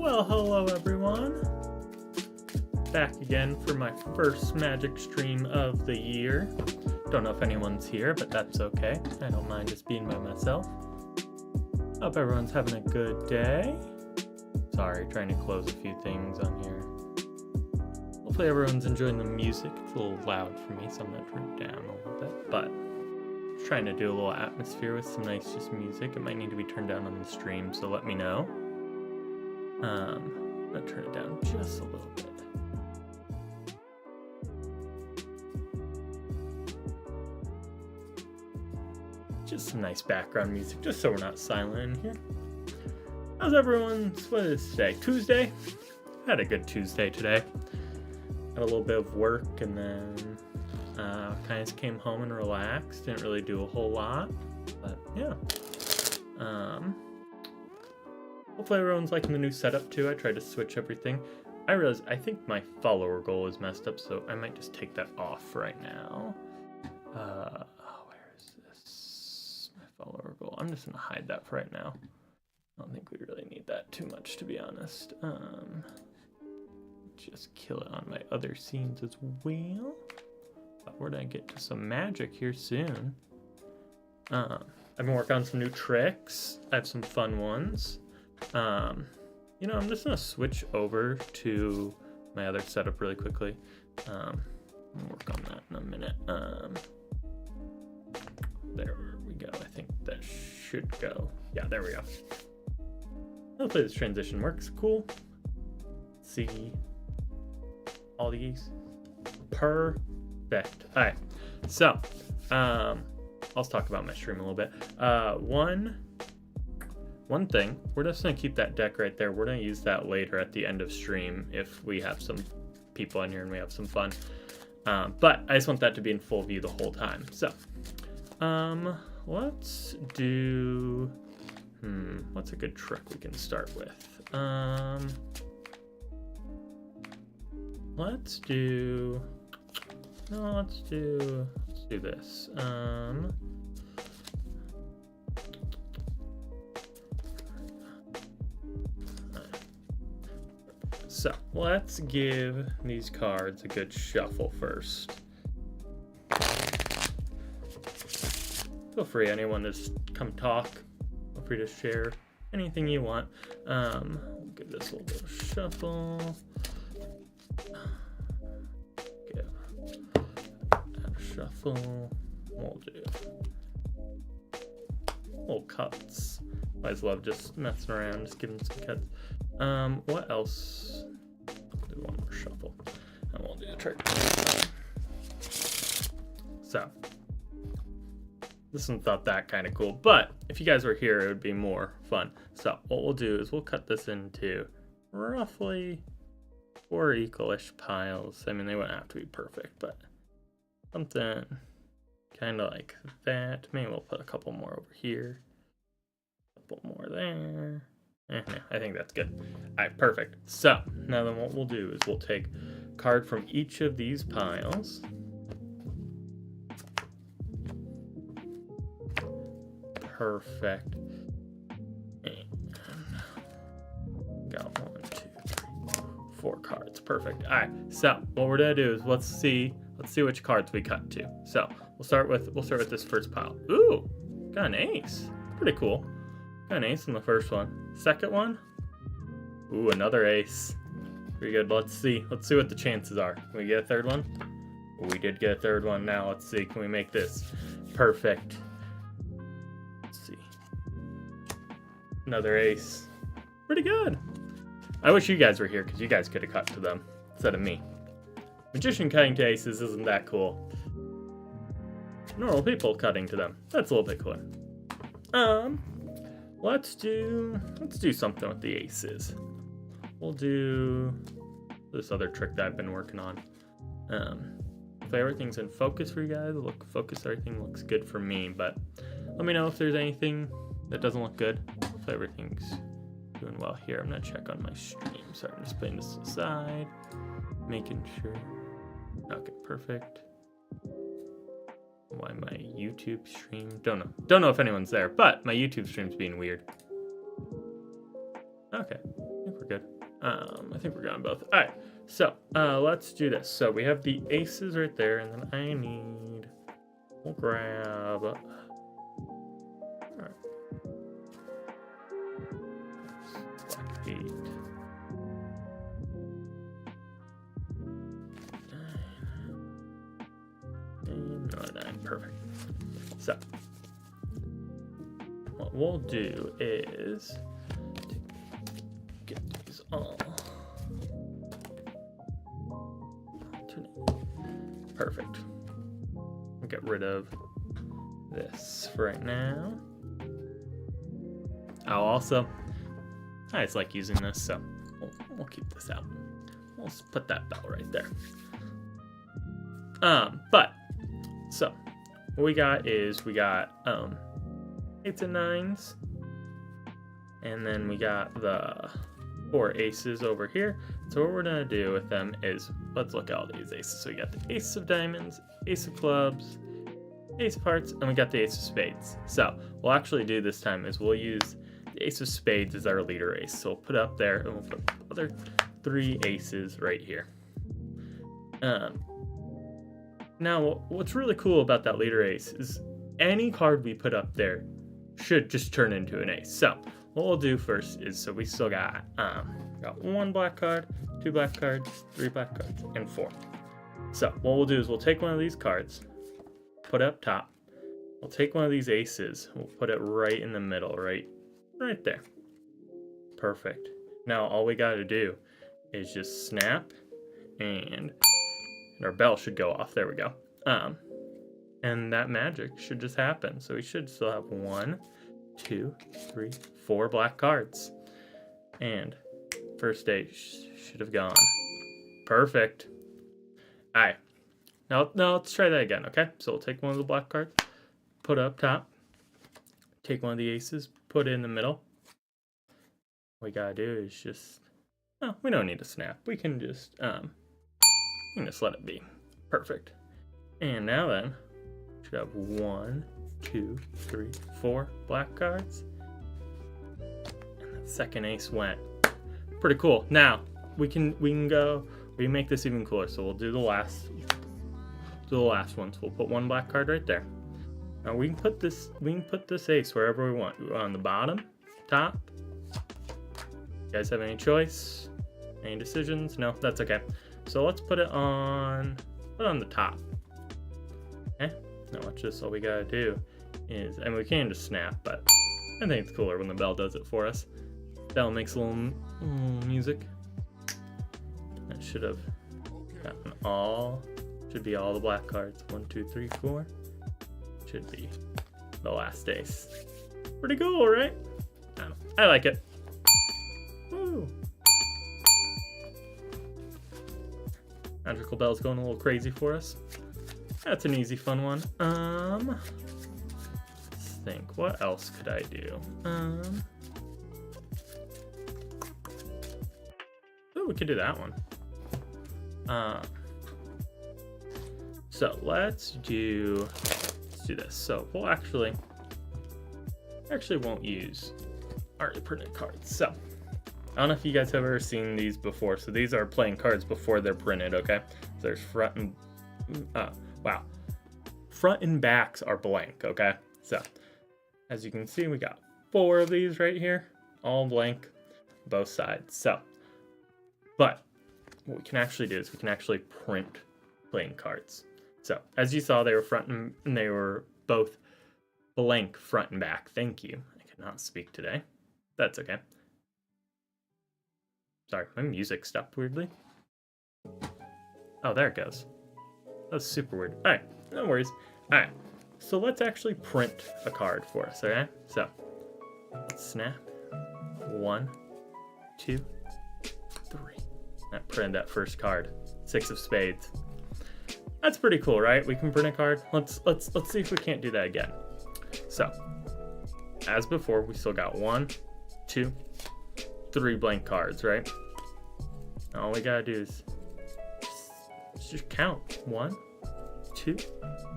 Well, hello everyone. Back again for my first Magic stream of the year. Don't know if anyone's here, but that's okay. I don't mind just being by myself. Hope everyone's having a good day. Sorry, trying to close a few things on here. Hopefully everyone's enjoying the music. It's a little loud for me, so I'm gonna turn it down a little bit, but trying to do a little atmosphere with some nice just music. It might need to be turned down on the stream, so let me know. I'm gonna turn it down just a little bit. Just some nice background music, just so we're not silent in here. How's everyone's, what is today? Tuesday? Had a good Tuesday today. Had a little bit of work and then kind of came home and relaxed. Didn't really do a whole lot, but yeah. Hopefully everyone's liking the new setup too. I tried to switch everything. I realized I think my follower goal is messed up, so I might just take that off right now. Where is this? My follower goal. I'm just gonna hide that for right now. I don't think we really need that too much, to be honest. Just kill it on my other scenes as well. But we're gonna get to some magic here soon. I've been working on some new tricks. I have some fun ones. You know, I'm just gonna switch over to my other setup really quickly. I'll work on that in a minute. There we go. I think that should go. Yeah, there we go. Hopefully this transition works. Cool. Let's see all these. Perfect. All right. So, let's talk about my stream a little bit. One thing, we're just gonna keep that deck right there. We're gonna use that later at the end of stream if we have some people in here and we have some fun. But I just want that to be in full view the whole time. So, let's do, what's a good trick we can start with? Let's do this. So let's give these cards a good shuffle first. Feel free, anyone, to just come talk. Feel free to share anything you want. Give this a little bit of shuffle. Shuffle. We'll do little cuts. I always love just messing around, just giving some cuts. What else? I'll do one more shuffle, and we'll do the trick. So this one thought that kind of cool, but if you guys were here, it would be more fun. So what we'll do is we'll cut this into roughly 4 equal-ish piles. I mean, they wouldn't have to be perfect, but something kind of like that. Maybe we'll put a couple more over here. A couple more there. I think that's good. All right, perfect. So now then what we'll do is we'll take a card from each of these piles. Perfect. And got 1, 2, 3, 4 cards. Perfect. All right, so what we're gonna do is let's see which cards we cut to. So we'll start with this first pile. Ooh, got an ace. Pretty cool. Got an ace in the first one. Second one. Ooh, another ace. Pretty good. Let's see what the chances are. Can we get a third one? We did get a third one. Now let's see. Can we make this perfect? Let's see. Another ace. Pretty good. I wish you guys were here because you guys could have cut to them instead of me. Magician cutting to aces isn't that cool. Normal people cutting to them. That's a little bit cooler. Let's do something with the aces. We'll do this other trick that I've been working on. If everything's in focus for you guys, everything looks good for me, but let me know if there's anything that doesn't look good. If everything's doing well here. I'm gonna check on my stream. Sorry, I'm just putting this aside, making sure. Okay, perfect. Why my YouTube stream? Don't know if anyone's there, but my YouTube stream's being weird. Okay, I think we're good. I think we're going both. All right, so let's do this. So we have the aces right there, and then I need. We'll grab. All right. Black 8. 9. Perfect. So what we'll do is get these all. Perfect. We'll get rid of this for right now. Oh, also, I just like using this, so we'll keep this out. We'll just put that bell right there. But so what we got is we got 8s and 9s, and then we got the 4 aces over here. So what we're gonna do with them is let's look at all these aces. So we got the ace of diamonds, ace of clubs, ace of hearts, and we got the ace of spades. So what we'll actually do this time is we'll use the ace of spades as our leader ace. So we'll put it up there, and we'll put the other 3 aces right here. Now, what's really cool about that leader ace is any card we put up there should just turn into an ace. So what we'll do first is, so we still got 1 black card, 2 black cards, 3 black cards, and 4. So what we'll do is we'll take one of these cards, put it up top. We'll take one of these aces, we'll put it right in the middle, right there. Perfect. Now all we got to do is just snap, and our bell should go off. There we go. And that magic should just happen. So we should still have 1, 2, 3, 4 black cards. And first ace should have gone. Perfect. All right. Now let's try that again, okay? So we'll take one of the black cards, put it up top, take one of the aces, put it in the middle. What we gotta do is just, we don't need to snap. We can just let it be. Perfect. And now then, we should have 1, 2, 3, 4 black cards. And that second ace went. Pretty cool. Now we can make this even cooler. So we'll do the last one. So we'll put 1 black card right there. Now we can put this ace wherever we want. On the bottom, top. You guys have any choice? Any decisions? No, that's okay. So let's put it on the top. Okay. Now watch this. All we gotta do is, and we can just snap, but I think it's cooler when the bell does it for us. Bell makes a little music. That should have gotten should be all the black cards. 1, 2, 3, 4. Should be the last ace. Pretty cool, right? I like it. Woo. Magical Bell's going a little crazy for us. That's an easy, fun one. Let's think. What else could I do? Oh, we could do that one. So let's do this. So we'll actually won't use already printed cards. So I don't know if you guys have ever seen these before. So these are playing cards before they're printed, okay? So there's front and backs are blank, okay? So as you can see, we got 4 of these right here, all blank, both sides. So, but what we can actually do is we can actually print playing cards. So as you saw, they were both blank front and back. Thank you. I cannot speak today. That's okay. Sorry, my music stopped weirdly. Oh, there it goes. That was super weird. All right, no worries. All right, so let's actually print a card for us, okay? So, let's snap. 1, 2, 3. That printed that first card. 6 of spades. That's pretty cool, right? We can print a card. Let's see if we can't do that again. So, as before, we still got 1, 2, 3 blank cards, right? All we gotta do is just count. 1, 2,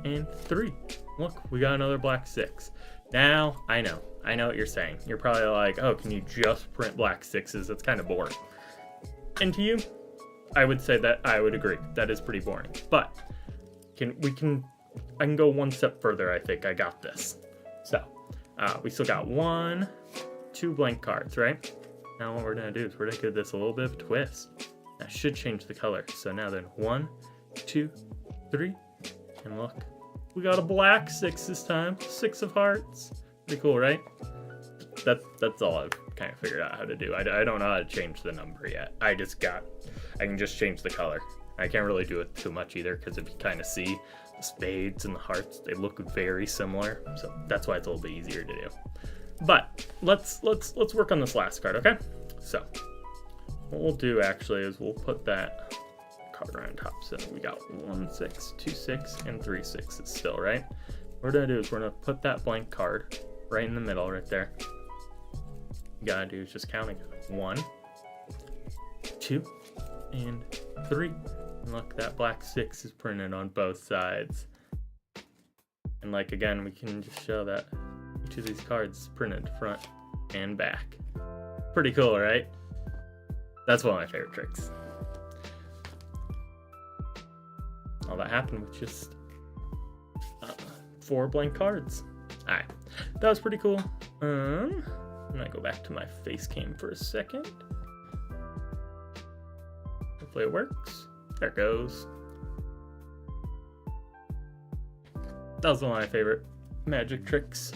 and 3. Look, we got another black 6. Now, I know what you're saying. You're probably like, oh, can you just print black 6s? That's kind of boring. And to you, I would say that I would agree. That is pretty boring. But I can go one step further. I think I got this. So we still got 1, 2 blank cards, right? Now what we're gonna do is we're gonna give this a little bit of a twist. That should change the color. So now then 1, 2, 3, and look, we got a black 6 this time. 6 of hearts. Pretty cool, right? That's all I've kind of figured out how to do. I don't know how to change the number yet. I can just change the color. I can't really do it too much either, because if you kind of see the spades and the hearts, they look very similar. So that's why it's a little bit easier to do. But let's work on this last card, okay? So what we'll do actually is we'll put that card right on top. So we got 1 6, 2 6, and 3 6s still, right? What we're gonna do is we're gonna put that blank card right in the middle, right there. You gotta do is just counting 1, 2, and 3. And look, that black 6 is printed on both sides. And like again, we can just show that each of these cards is printed front and back. Pretty cool, right? That's one of my favorite tricks. All that happened with just 4 blank cards. Alright, that was pretty cool. I'm gonna go back to my face cam for a second. Hopefully it works. There it goes. That was one of my favorite magic tricks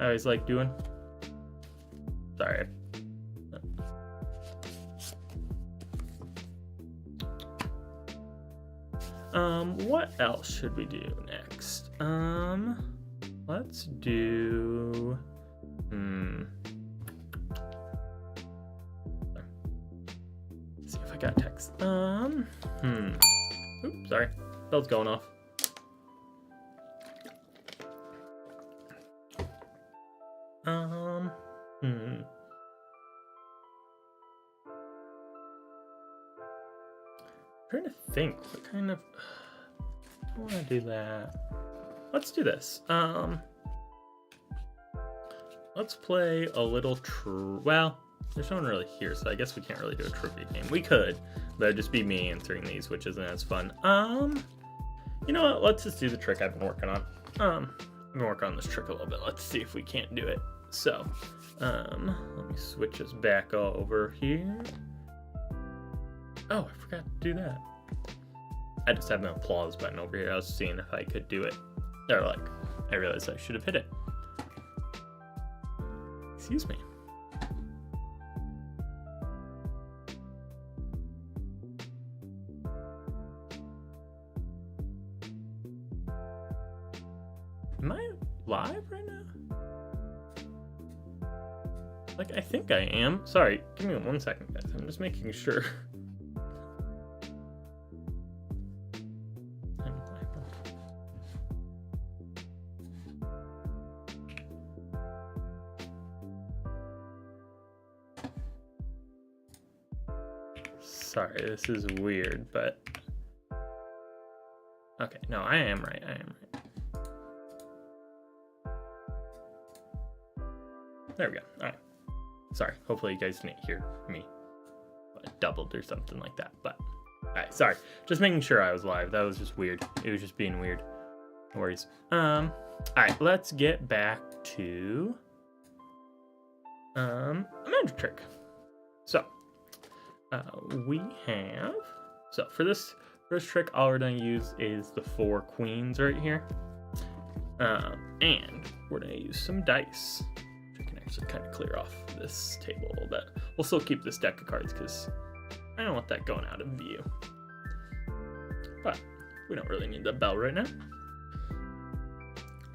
I always like doing. Sorry. What else should we do next? Let's do... Let's see if I got text. Oops, sorry. Bell's going off. Trying to think what kind of... I don't want to do that. Let's do this. Let's play a little well, there's no one really here, so I guess we can't really do a trivia game. We could, but it'd just be me answering these, which isn't as fun. You know what? Let's just do the trick I've been working on. I've been working on this trick a little bit. Let's see if we can't do it. So, let me switch us back over here. Oh, I forgot to do that. I just have an applause button over here. I was seeing if I could do it. Or like, I realized I should have hit it. Excuse me. Am I live right now? Like, I think I am. Sorry, give me 1 second, guys. I'm just making sure. Sorry, this is weird, but... Okay, no, I am right. There we go. Alright. Sorry, hopefully you guys didn't hear me doubled or something like that, but... Alright, sorry. Just making sure I was live. That was just weird. It was just being weird. No worries. Alright, let's get back to... a magic trick. So... we have, so for this first trick, all we're going to use is the 4 queens right here. And we're going to use some dice. I can actually kind of clear off this table a little bit. We'll still keep this deck of cards because I don't want that going out of view. But we don't really need the bell right now.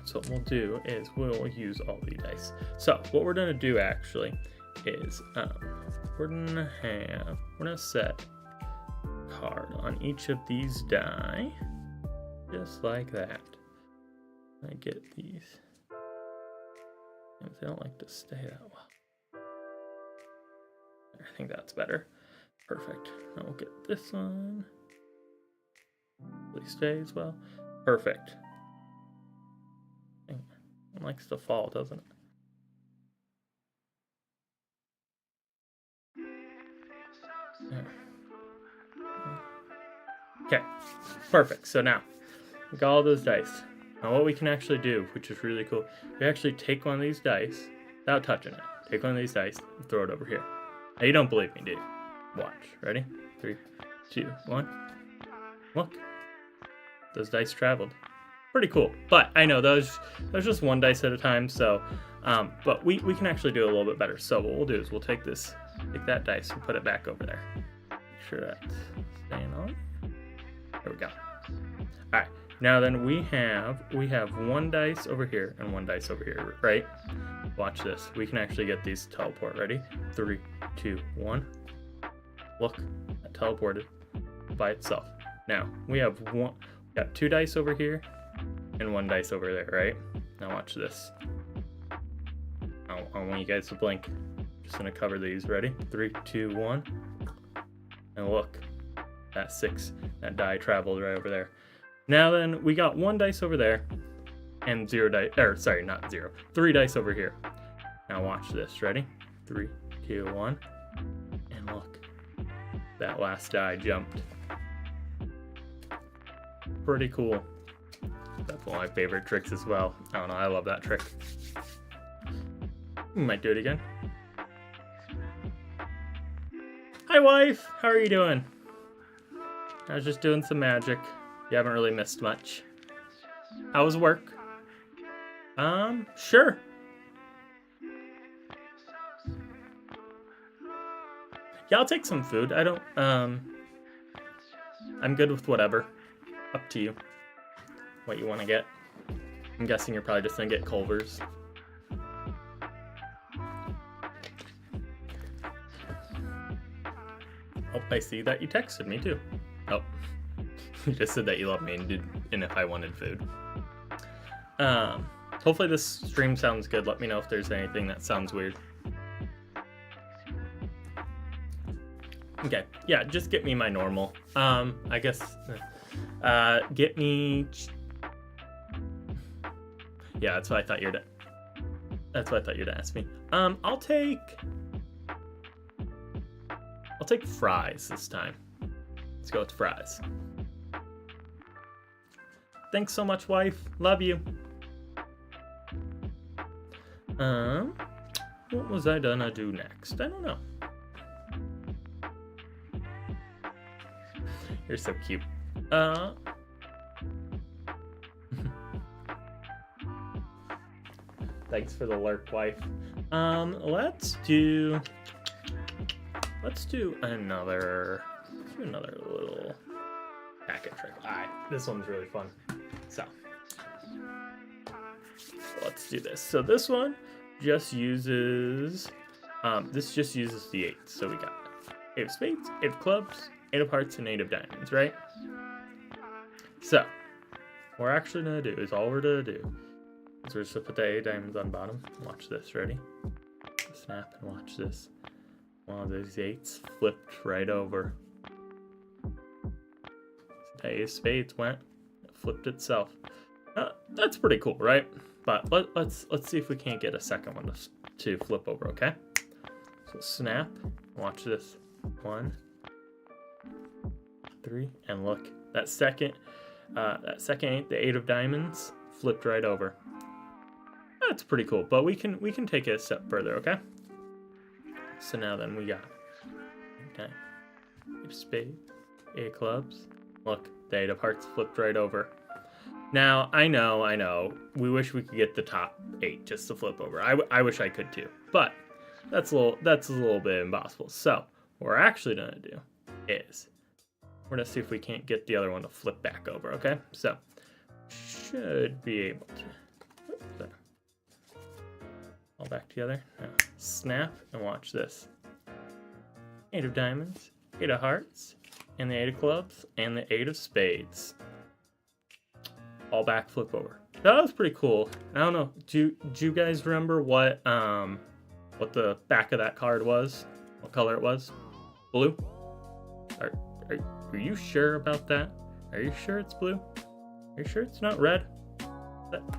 So what we'll do is we'll use all the dice. So what we're going to do actually is we're gonna set a card on each of these die, just like that. I get these. They don't like to stay that well. I think that's better. Perfect. Now we'll get this one. Please stay as well. Perfect. It likes to fall, doesn't it? There. Okay, perfect. So now, we got all those dice. Now what we can actually do, which is really cool, we actually take one of these dice, without touching it, take one of these dice and throw it over here. Now you don't believe me, do you? Watch. Ready? 3, 2, 1. Look. Those dice traveled. Pretty cool. But I know those just one dice at a time, so but we can actually do a little bit better. So what we'll do is we'll take that dice and put it back over there. Make sure that's staying on. There we go. Alright. Now then we have one dice over here and one dice over here, right? Watch this. We can actually get these to teleport. Ready? 3, 2, 1. Look, that teleported by itself. Now we got 2 dice over here and 1 dice over there, right? Now watch this. I want you guys to blink. Just gonna cover these. Ready? 3, 2, 1. And look, that die traveled right over there. Now then, we got 1 dice over there and 0 dice, or sorry, not 0, 3 dice over here. Now watch this. Ready? 3, 2, 1. And look, that last die jumped. Pretty cool. That's one of my favorite tricks as well. I don't know, I love that trick. We might do it again. Hi wife, how are you doing? I was just doing some magic. You haven't really missed much. How was work? Sure. Yeah, I'll take some food. I don't, I'm good with whatever. Up to you. What you want to get. I'm guessing you're probably just gonna get Culver's. Oh, I see that you texted me too. Oh, you just said that you love me and if I wanted food. Hopefully this stream sounds good. Let me know if there's anything that sounds weird. Okay, yeah, just get me my normal. I guess, get me. Yeah, that's what I thought you'd ask me. I'll take fries this time. Let's go with fries. Thanks so much, wife. Love you. What was I gonna do next? I don't know. You're so cute. Thanks for the lurk, wife. Let's do another little packet trick. Alright, this one's really fun. So let's do this. So this one just uses the 8. So we got 8 of spades, 8 of clubs, 8 of hearts, and 8 of diamonds, right? So what we're actually gonna do is we're just gonna put the 8 diamonds on bottom. Watch this, ready? Snap and watch this. One of those 8s flipped right over. The 8 of spades it flipped itself. That's pretty cool, right? But let's see if we can't get a second one to flip over, okay? So snap, watch this. 1, 3, and look, that second 8, the 8 of diamonds, flipped right over. That's pretty cool, but we can take it a step further, okay? So now then we got 8 of spades, 8 of clubs. Look, the 8 of hearts flipped right over. Now, I know, we wish we could get the top 8 just to flip over. I wish I could too, but that's a little bit impossible. So, what we're actually gonna do is, we're gonna see if we can't get the other one to flip back over, okay? So, should be able to. Oops, there. All back together. Now, snap, and watch this. 8 of diamonds, 8 of hearts, and the 8 of clubs, and the 8 of spades. All back, flip over. That was pretty cool. I don't know. Do you guys remember what the back of that card was? What color it was? Blue? Are you sure about that? Are you sure it's blue? Are you sure it's not red?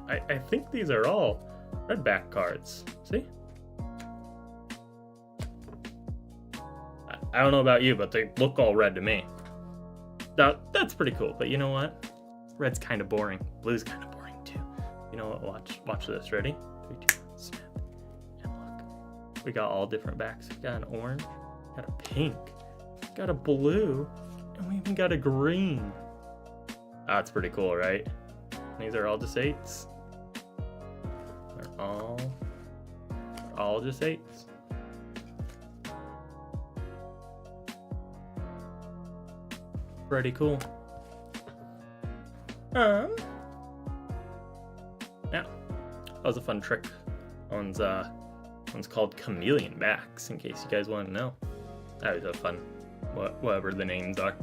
I think these are all red back cards. See? I don't know about you, but they look all red to me. That's pretty cool. But you know what? Red's kind of boring. Blue's kind of boring too. You know what? Watch this. Ready? 3, 2, 1, snap. And look, we got all different backs. We got an orange, got a pink, got a blue, and we even got a green. That's pretty cool, right? These are all just 8s. They're all just 8s. Pretty cool. Yeah, that was a fun trick. One's called Chameleon Backs, in case you guys want to know. That was a fun, whatever the names are.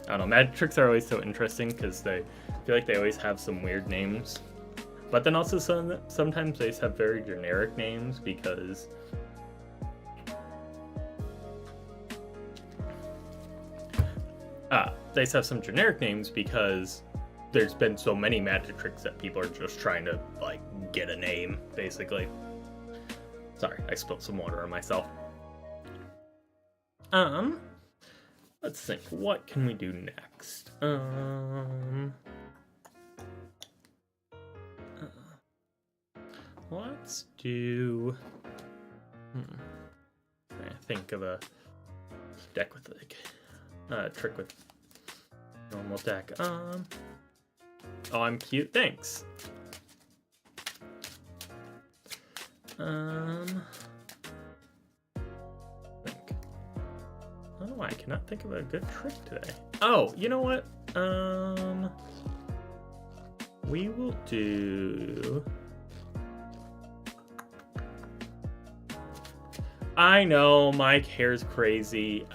I don't know, magic tricks are always so interesting because I feel like they always have some weird names. But then also sometimes they just have very generic names because they just have some generic names because there's been so many magic tricks that people are just trying to like get a name, basically. Sorry, I spilled some water on myself. Let's think, what can we do next? Let's do, I think of a deck with like, trick with normal deck. Oh, I'm cute, thanks. I don't know why I cannot think of a good trick today. Oh, you know what? We will do... I know, my hair's crazy.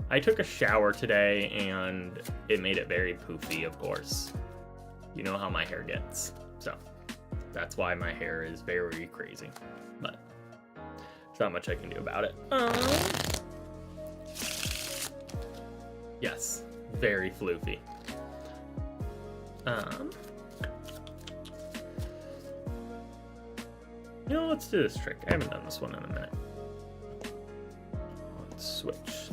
I took a shower today and it made it very poofy, of course. You know how my hair gets. So, that's why my hair is very crazy. But, there's not much I can do about it. Yes, very floofy. You know, let's do this trick. I haven't done this one in a minute. Let's switch.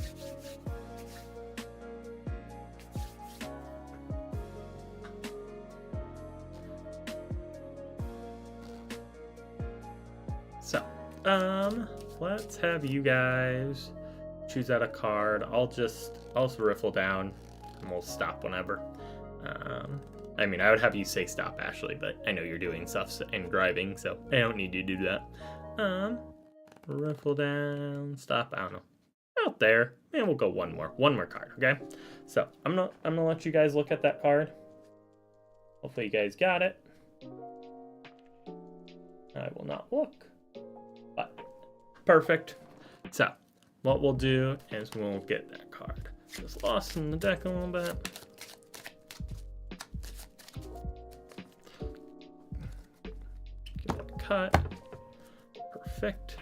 So, let's have you guys choose out a card. I'll riffle down and we'll stop whenever. I mean, I would have you say stop, Ashley, but I know you're doing stuff and driving, so I don't need you to do that. Riffle down, stop, I don't know. Out there, and we'll go one more card, okay? So, I'm gonna let you guys look at that card. Hopefully you guys got it. I will not look, but perfect. So, what we'll do is we'll get that card. Just lost in the deck a little bit. Give that a cut. Perfect.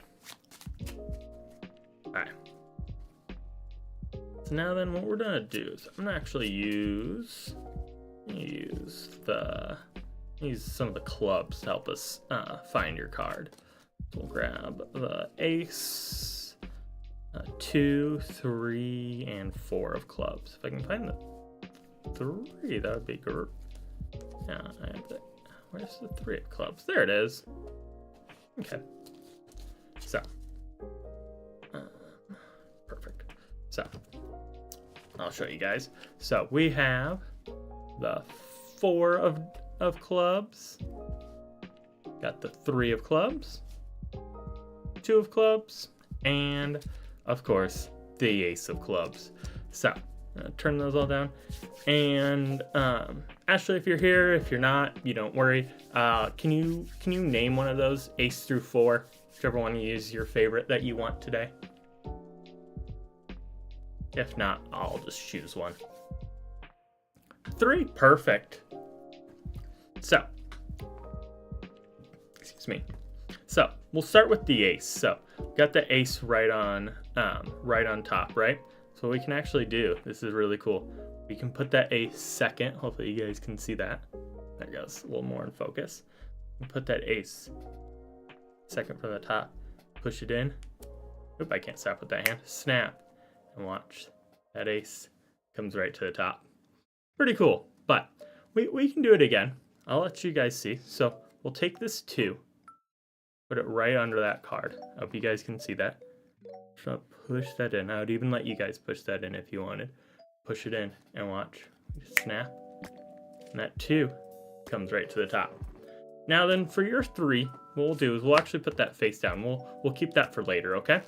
Alright. So now then what we're gonna do is I'm gonna actually use some of the clubs to help us find your card. So we'll grab the ace, 2, 3, and 4 of clubs. If I can find the 3, that would be great. Yeah, I have the, where's the 3 of clubs? There it is. Okay. So, perfect. So, I'll show you guys. So we have the 4 of clubs. Got the 3 of clubs, 2 of clubs, and of course the ace of clubs. So turn those all down. And Ashley, if you're here, if you're not, you don't worry. Can you name one of those ace through 4? Whichever one you use your favorite that you want today. If not, I'll just choose one. 3, perfect. So, excuse me. So we'll start with the ace. So got the ace right on top, right? So what we can actually do, this is really cool. We can put that ace second. Hopefully you guys can see that. There it goes, a little more in focus. We'll put that ace second from the top. Push it in. Oop, I can't stop with that hand. Snap. And watch. That ace comes right to the top. Pretty cool, but we can do it again. I'll let you guys see. So we'll take this 2, put it right under that card. I hope you guys can see that. So push that in. I would even let you guys push that in if you wanted. Push it in and watch. Just snap. And that 2 comes right to the top. Now then, for your 3, what we'll do is we'll actually put that face down. We'll keep that for later, okay?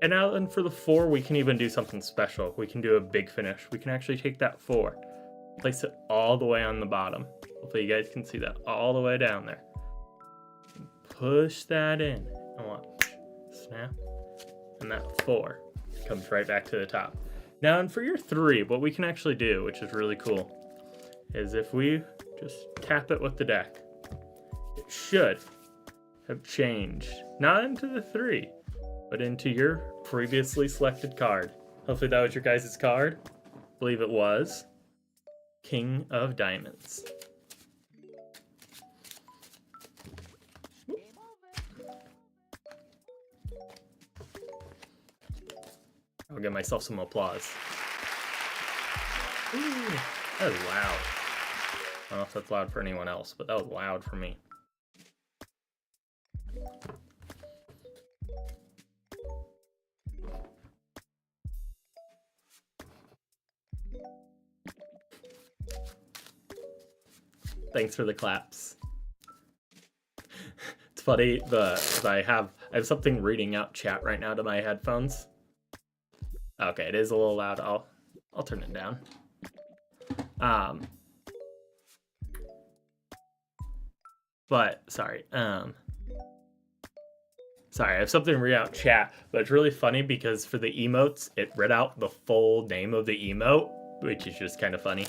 And now then for the 4, we can even do something special. We can do a big finish. We can actually take that 4, place it all the way on the bottom. Hopefully you guys can see that all the way down there. Push that in. And watch. Snap. And that 4 comes right back to the top. Now, and for your 3, what we can actually do, which is really cool, is if we just tap it with the deck, it should have changed, not into the 3, but into your previously selected card. Hopefully that was your guys' card. I believe it was. King of Diamonds. I'll give myself some applause. Ooh, that was loud. I don't know if that's loud for anyone else, but that was loud for me. Thanks for the claps. It's funny, I have something reading out chat right now to my headphones. Okay, it is a little loud. I'll turn it down. But sorry. Sorry, I have something read out chat, but it's really funny because for the emotes, it read out the full name of the emote, which is just kind of funny.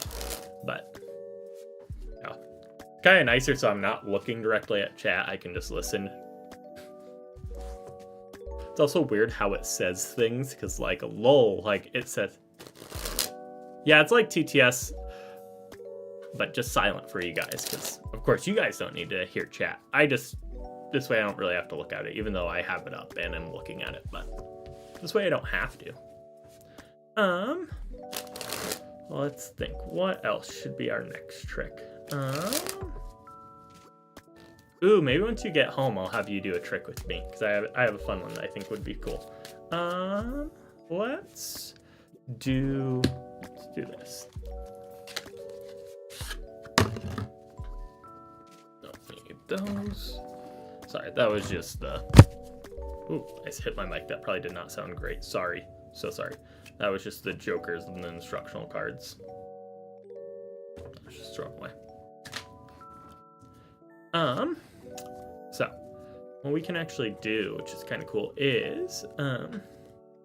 But yeah, kind of nicer, so I'm not looking directly at chat. I can just listen. It's also weird how it says things, because like lol, like it says, yeah, it's like TTS, but just silent for you guys, because of course you guys don't need to hear chat. This way I don't really have to look at it, even though I have it up and I'm looking at it, but this way I don't have to. Let's think, what else should be our next trick? Ooh, maybe once you get home, I'll have you do a trick with me, because I have a fun one that I think would be cool. Let's do this. Don't need those. Sorry, that was just the... Ooh, I just hit my mic. That probably did not sound great. Sorry. So sorry. That was just the jokers and the instructional cards. Let's just throw them away. So, what we can actually do, which is kind of cool, is,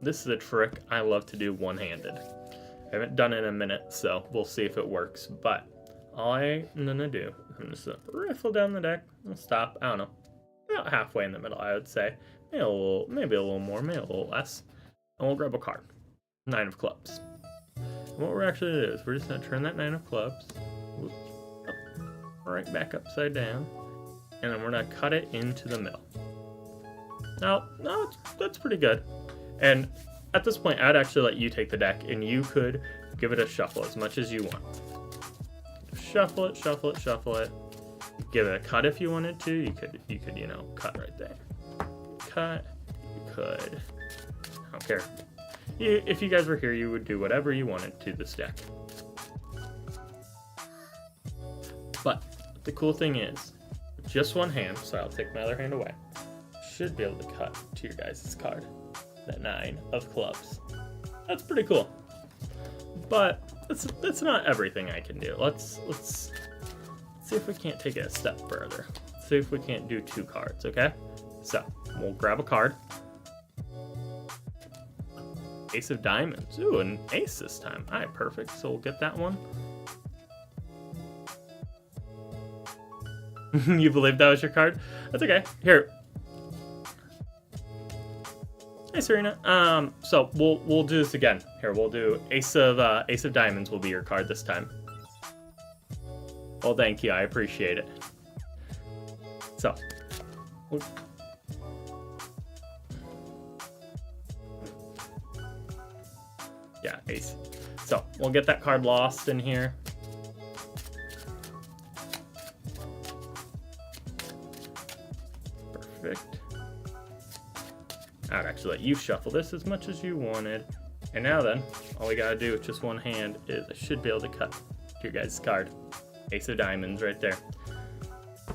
this is a trick I love to do one-handed. I haven't done it in a minute, so we'll see if it works, but all I'm gonna do, I'm just gonna riffle down the deck, we'll stop, I don't know, about halfway in the middle, I would say. Maybe a little more, maybe a little less, and we'll grab a card. 9 of clubs. And what we're actually gonna do is we're just gonna turn that 9 of clubs, whoops, right back upside down, and then we're gonna cut it into the middle. Now, that's pretty good. And at this point, I'd actually let you take the deck, and you could give it a shuffle as much as you want. Shuffle it, shuffle it, shuffle it. Give it a cut if you wanted to. You could, you know, cut right there. Cut. You could. I don't care. If you guys were here, you would do whatever you wanted to this deck. But the cool thing is, with just one hand, so I'll take my other hand away, should be able to cut to your guys' card. That 9 of clubs. That's pretty cool. But that's not everything I can do. Let's see if we can't take it a step further. Let's see if we can't do 2 cards, okay? So we'll grab a card. Ace of Diamonds. Ooh, an ace this time. All right, perfect. So we'll get that one. You believe that was your card? That's okay. Here. Hey, Serena. So we'll do this again. Here, we'll do Ace of Diamonds will be your card this time. Well, thank you. I appreciate it. So. Yeah, ace. So we'll get that card lost in here. Perfect. I'd actually let you shuffle this as much as you wanted. And now then, all we gotta do with just one hand is I should be able to cut your guys' card. Ace of diamonds right there.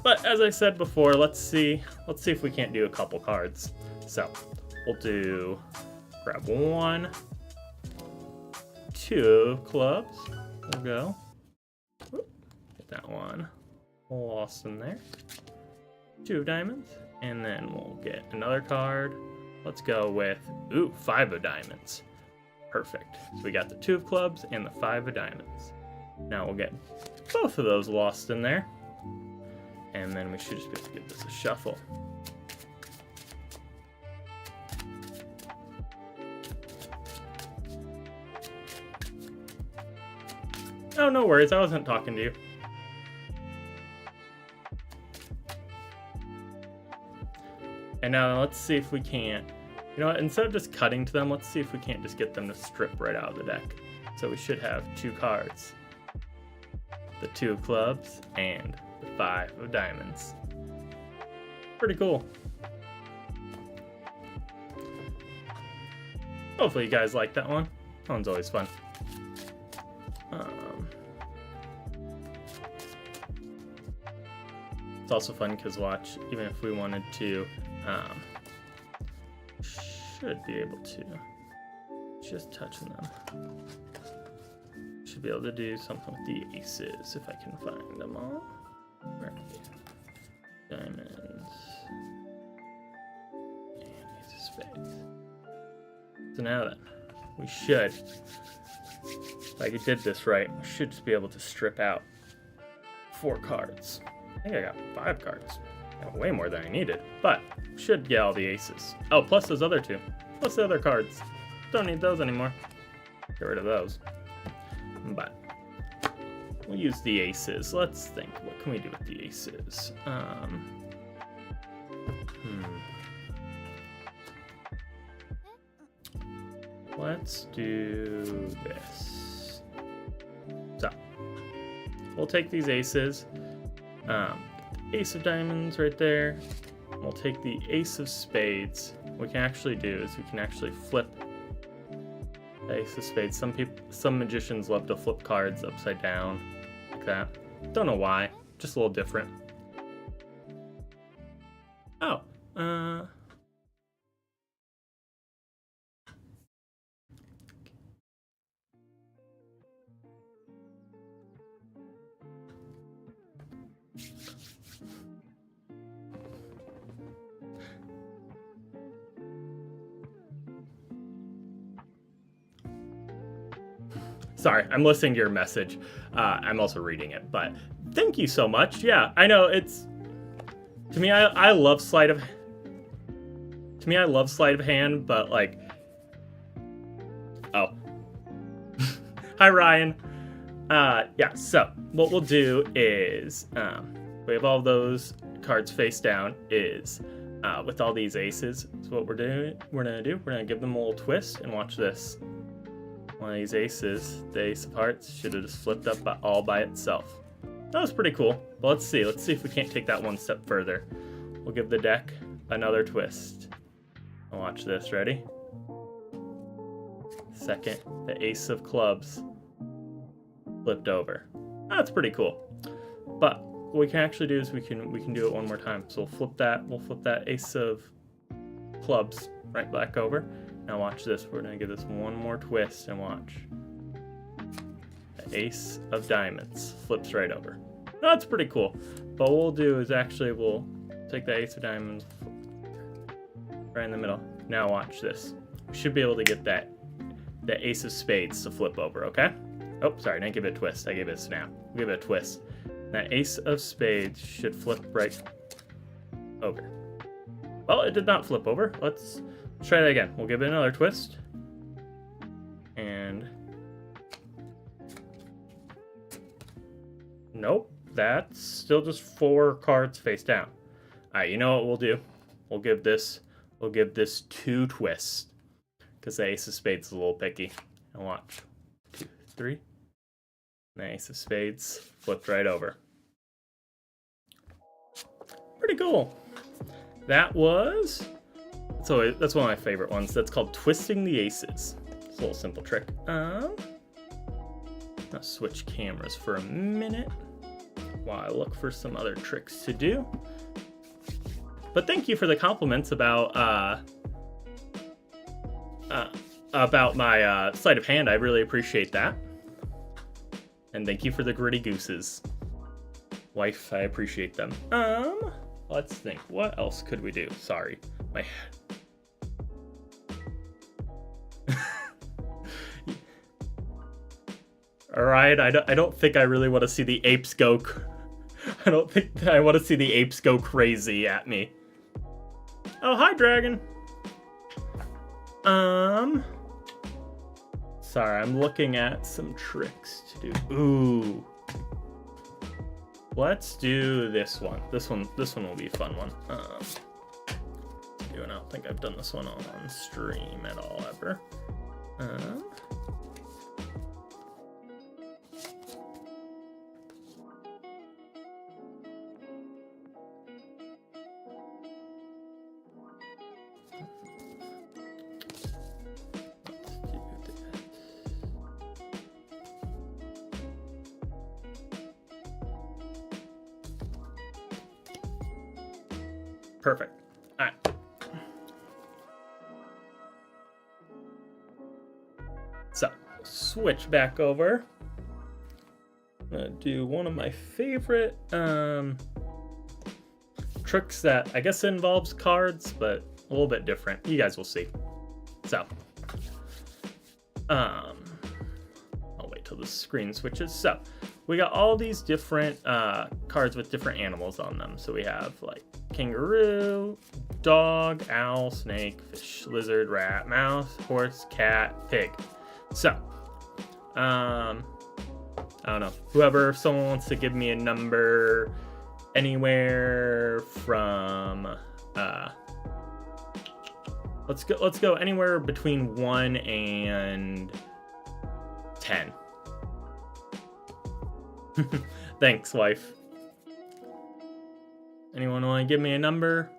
But as I said before, let's see if we can't do a couple cards. So we'll do, grab 1, 2 clubs. We'll go. Whoop, get that one lost in there. 2 of diamonds. And then we'll get another card. Let's go with, 5 of diamonds. Perfect. So we got the 2 of clubs and the 5 of diamonds. Now we'll get both of those lost in there. And then we should just be able to give this a shuffle. Oh, no worries. I wasn't talking to you. And now let's see if we can't, you know what, instead of just cutting to them, let's see if we can't just get them to strip right out of the deck. So we should have 2 cards. The 2 of clubs and the 5 of diamonds. Pretty cool. Hopefully you guys like that one. That one's always fun. It's also fun because watch, even if we wanted to, should be able to, just touching them, should be able to do something with the aces if I can find them all. Where are they? Diamonds and ace of spades. So now then, we should, like I did this right, we should just be able to strip out 4 cards. I think I got 5 cards. I got way more than I needed, but should get all the aces. Oh, plus those other 2. Plus the other cards. Don't need those anymore. Get rid of those. But we'll use the aces. Let's think. What can we do with the aces? Let's do this. So we'll take these aces. Ace of diamonds right there. We'll take the ace of spades. What we can actually do is we can actually flip the ace of spades. Some magicians love to flip cards upside down like that. Don't know why, just a little different. Oh, sorry, I'm listening to your message. I'm also reading it, but thank you so much. Yeah, I know it's, to me, I love sleight of hand, but like, oh, hi Ryan. Yeah, so what we'll do is, we have all those cards face down is, with all these aces, so what we're gonna give them a little twist and watch this. One of these aces, the ace of hearts, should have just flipped up all by itself. That was pretty cool. But let's see if we can't take that one step further. We'll give the deck another twist. And watch this, ready? Second, the ace of clubs flipped over. That's pretty cool. But what we can actually do is we can do it one more time. So we'll flip that ace of clubs right back over. Now watch this, we're gonna give this one more twist and watch. The ace of diamonds flips right over. Now, that's pretty cool. But what we'll do is actually we'll take the ace of diamonds right in the middle. Now watch this. We should be able to get the ace of spades to flip over, okay? Oh, sorry, I didn't give it a twist, I gave it a snap. We'll give it a twist. That ace of spades should flip right over. Well, it did not flip over. Let's try that again. We'll give it another twist. And nope, that's still just 4 cards face down. Alright, you know what we'll do? We'll give this 2 twists. Because the ace of spades is a little picky. And watch. 2, 3. Nice of spades. Flipped right over. Pretty cool. That was... that's one of my favorite ones. That's called Twisting the Aces. It's a little simple trick. I'll switch cameras for a minute while I look for some other tricks to do. But thank you for the compliments about my sleight of hand. I really appreciate that. And thank you for the gritty gooses. Wife, I appreciate them. Let's think. What else could we do? Sorry. My head. Alright, I don't think I really want to see the apes go... I don't think I want to see the apes go crazy at me. Oh, hi, dragon. Sorry, I'm looking at some tricks to do. Ooh. Let's do this one. This one will be a fun one. I don't think I've done this one on stream at all ever. Perfect. All right. So, switch back over. I'm gonna do one of my favorite tricks that I guess involves cards, but a little bit different. You guys will see. So, I'll wait till the screen switches. So, we got all these different cards with different animals on them. So we have like kangaroo, dog, owl, snake, fish, lizard, rat, mouse, horse, cat, pig. So, I don't know. If someone wants to give me a number anywhere from, let's go anywhere between 1 and 10. Thanks, wife. Anyone want to give me a number?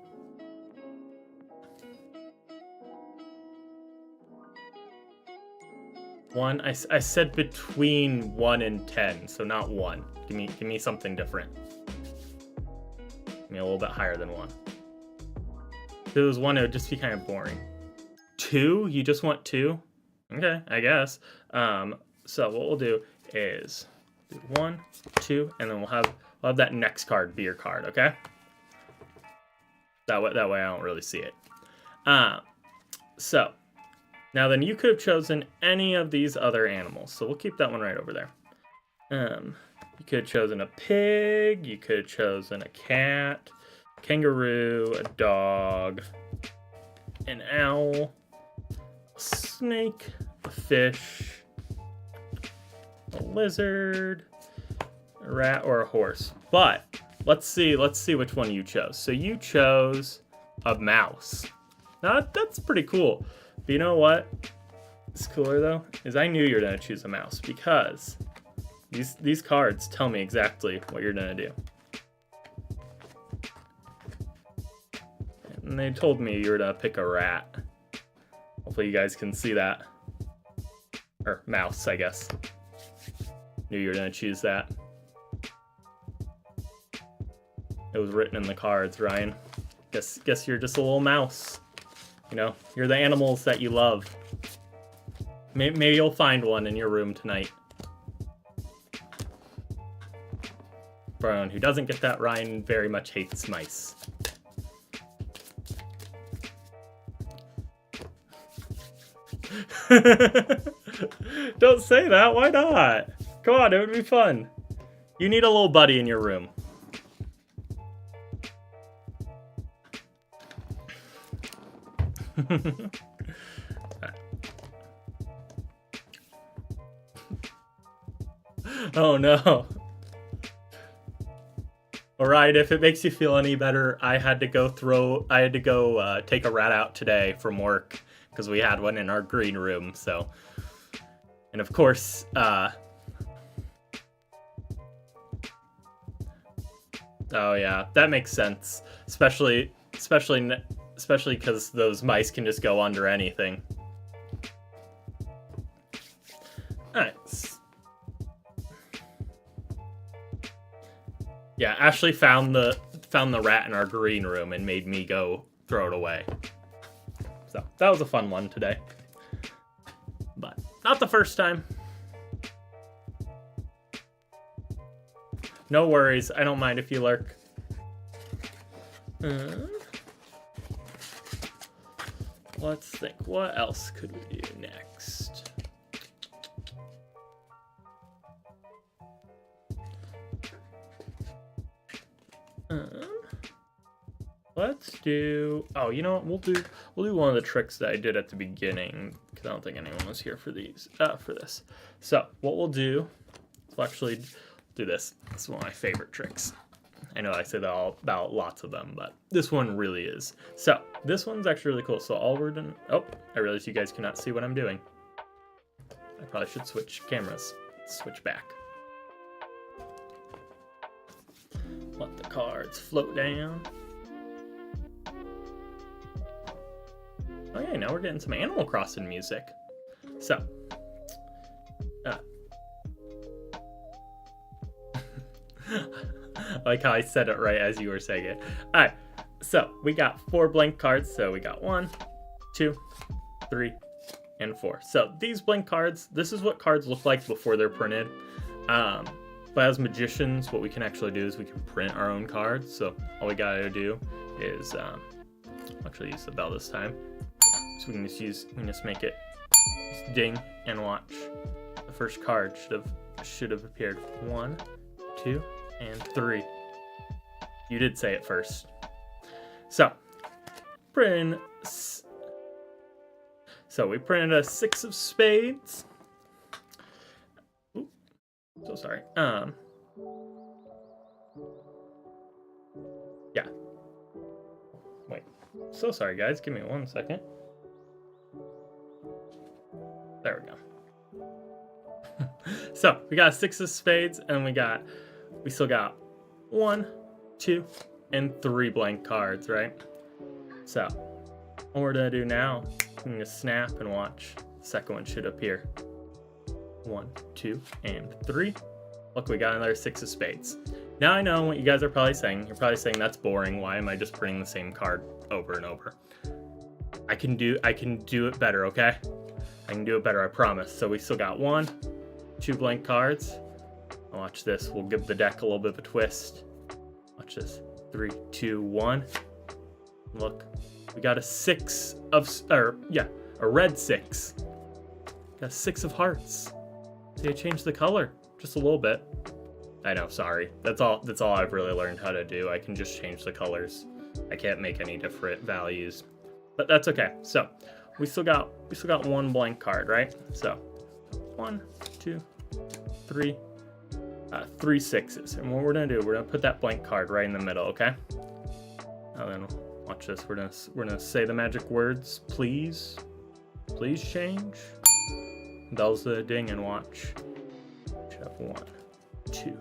One. I said between 1 and 10, so not 1. Give me something different. Give me a little bit higher than 1. If it was 1, it would just be kind of boring. 2? You just want 2? Okay, I guess. So what we'll do is do 1, 2, and then we'll have that next card be your card, okay? That way I don't really see it. So, now then you could have chosen any of these other animals. So we'll keep that one right over there. You could have chosen a pig, you could have chosen a cat, kangaroo, a dog, an owl, a snake, a fish, a lizard, a rat, or a horse. But let's see which one you chose. So you chose a mouse. Now that's pretty cool. But you know what? It's cooler though, is I knew you were gonna choose a mouse because these cards tell me exactly what you're gonna do. And they told me you were gonna pick a rat. Hopefully you guys can see that. Or mouse, I guess. Knew you were gonna choose that. It was written in the cards, Ryan. Guess you're just a little mouse. You know, you're the animals that you love. Maybe you'll find one in your room tonight. For anyone who doesn't get that, Ryan very much hates mice. Don't say that, why not? Come on, it would be fun. You need a little buddy in your room. Oh no. Alright, if it makes you feel any better, I had to go take a rat out today from work because we had one in our green room, so And of course, oh yeah, that makes sense. Especially because those mice can just go under anything. Alright. Yeah, Ashley found the rat in our green room and made me go throw it away. So that was a fun one today. But not the first time. No worries, I don't mind if you lurk. Let's think, what else could we do next? Let's do, oh, you know what, we'll do one of the tricks that I did at the beginning, because I don't think anyone was here for these, for this. So what we'll do, we'll actually do this. This is one of my favorite tricks. I know I say that all about lots of them, but this one really is. So this one's actually really cool. So all we're doing, oh, I realize you guys cannot see what I'm doing. I probably should switch cameras. Switch back. Let the cards float down. Okay, now we're getting some Animal Crossing music. So, I like how I said it right as you were saying it. Alright, so we got 4 blank cards. So we got 1, 2, 3, and 4. So these blank cards, this is what cards look like before they're printed. But as magicians, what we can actually do is we can print our own cards. So all we gotta do is actually use the bell this time. So we can just make it just ding and watch. The first card should have appeared. 1, 2, and 3. You did say it first. So we printed a 6 of spades. Ooh, so sorry. Yeah. Wait. So sorry, guys. Give me 1 second. There we go. So we got 6 of spades, and we still got 1, 2, and 3 blank cards, right? So what we're gonna do now, I'm gonna snap and watch. The second one should appear. 1, 2, and 3. Look, we got another 6 of spades. Now I know what you guys are probably saying. You're probably saying that's boring. Why am I just printing the same card over and over? I can do it better, okay? I can do it better, I promise. So we still got 1, 2 blank cards. Watch this. We'll give the deck a little bit of a twist. Watch this. 3, 2, 1. Look, we got a 6 of, a red 6. Got a 6 of hearts. See, I changed the color just a little bit. I know, sorry. That's all I've really learned how to do. I can just change the colors. I can't make any different values, but that's okay. So we still got 1 blank card, right? So 1, 2, 3. 3 6s, and what we're gonna do, we're gonna put that blank card right in the middle, okay? And then watch this. We're gonna say the magic words, please change. Bells the ding and watch. We have 1, 2,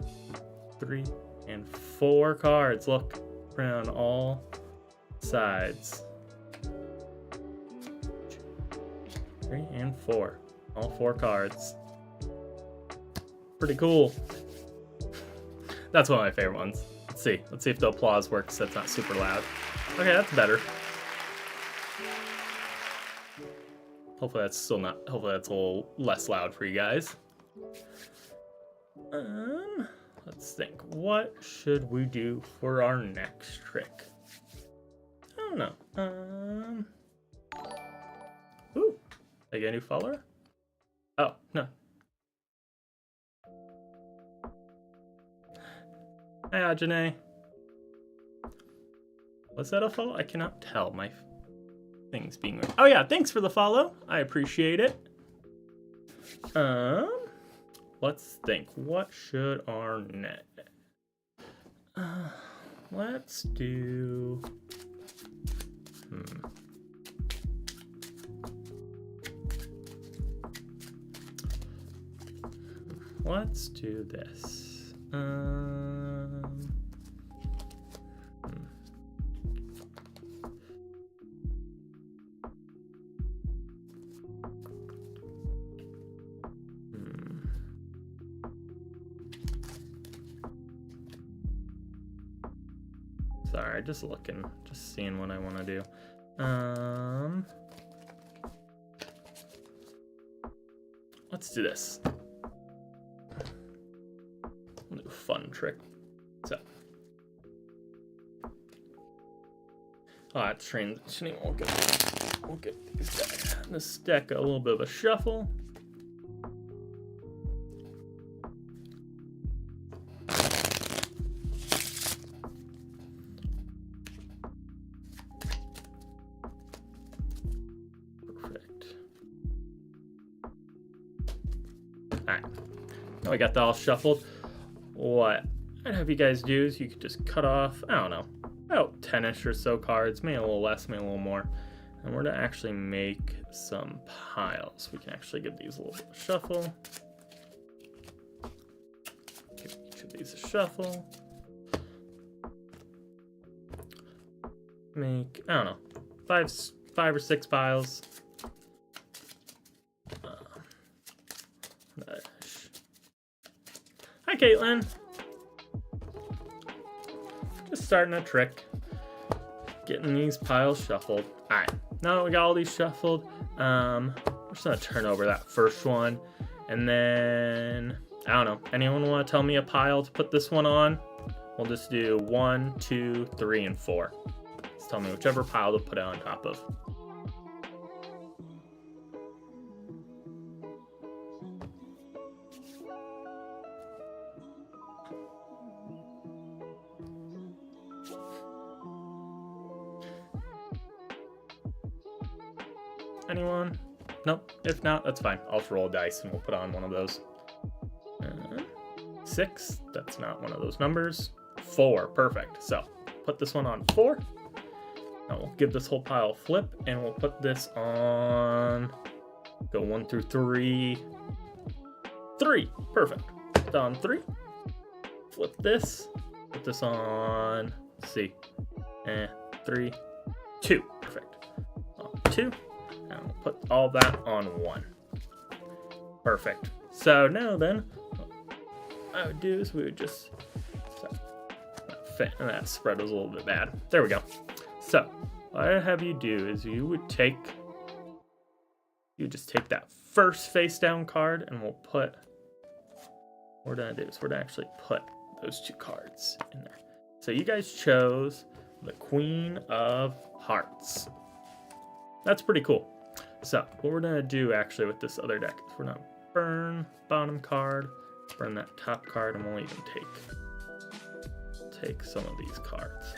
3, and 4 cards. Look, print on all sides. 2, 3, and 4. All 4 cards. Pretty cool. That's one of my favorite ones. Let's see if the applause works. That's not super loud. Okay, that's better. Hopefully that's a little less loud for you guys. Let's think. What should we do for our next trick? I don't know. Ooh, I get a new follower? Oh, no. Hi, Ajane. Was that a follow? I cannot tell. My thing's being... Oh yeah, thanks for the follow. I appreciate it. Let's think. What should our net... let's do... let's do this. Sorry, just looking, just seeing what I want to do. Let's do this. We'll do a fun trick. So, it's transitioning. We'll get these guys. This deck a little bit of a shuffle. Alright, now we got that all shuffled. What I'd have you guys do is you could just cut off, I don't know, about 10-ish or so cards, maybe a little less, maybe a little more. And we're gonna actually make some piles. We can actually give these a little bit of shuffle. Give each of these a shuffle. Make, I don't know, five or six piles. Hi, Caitlin. Just starting a trick. Getting these piles shuffled. Alright, now that we got all these shuffled, we're just gonna turn over that first one. And then, I don't know, anyone want to tell me a pile to put this one on? We'll just do 1, 2, 3, and 4. Just tell me whichever pile to put it on top of. Anyone? Nope. If not, that's fine. I'll just roll a dice and we'll put on one of those. 6. That's not one of those numbers. 4. Perfect. So put this one on 4. Now we'll give this whole pile a flip and we'll put this on. Go 1 through 3. 3. Perfect. Put that on 3. Flip this. Put this on. Let's see. 3. 2. Perfect. On 2. And we'll put all that on 1. Perfect. So now then, what I would do is we would just, that spread was a little bit bad. There we go. So what I'd have you do is you just take that first face down card and we'll put, what we're gonna do is we're gonna actually put those 2 cards in there. So you guys chose the Queen of Hearts. That's pretty cool. So what we're gonna do actually with this other deck is we're gonna burn bottom card, burn that top card, and we'll even take some of these cards.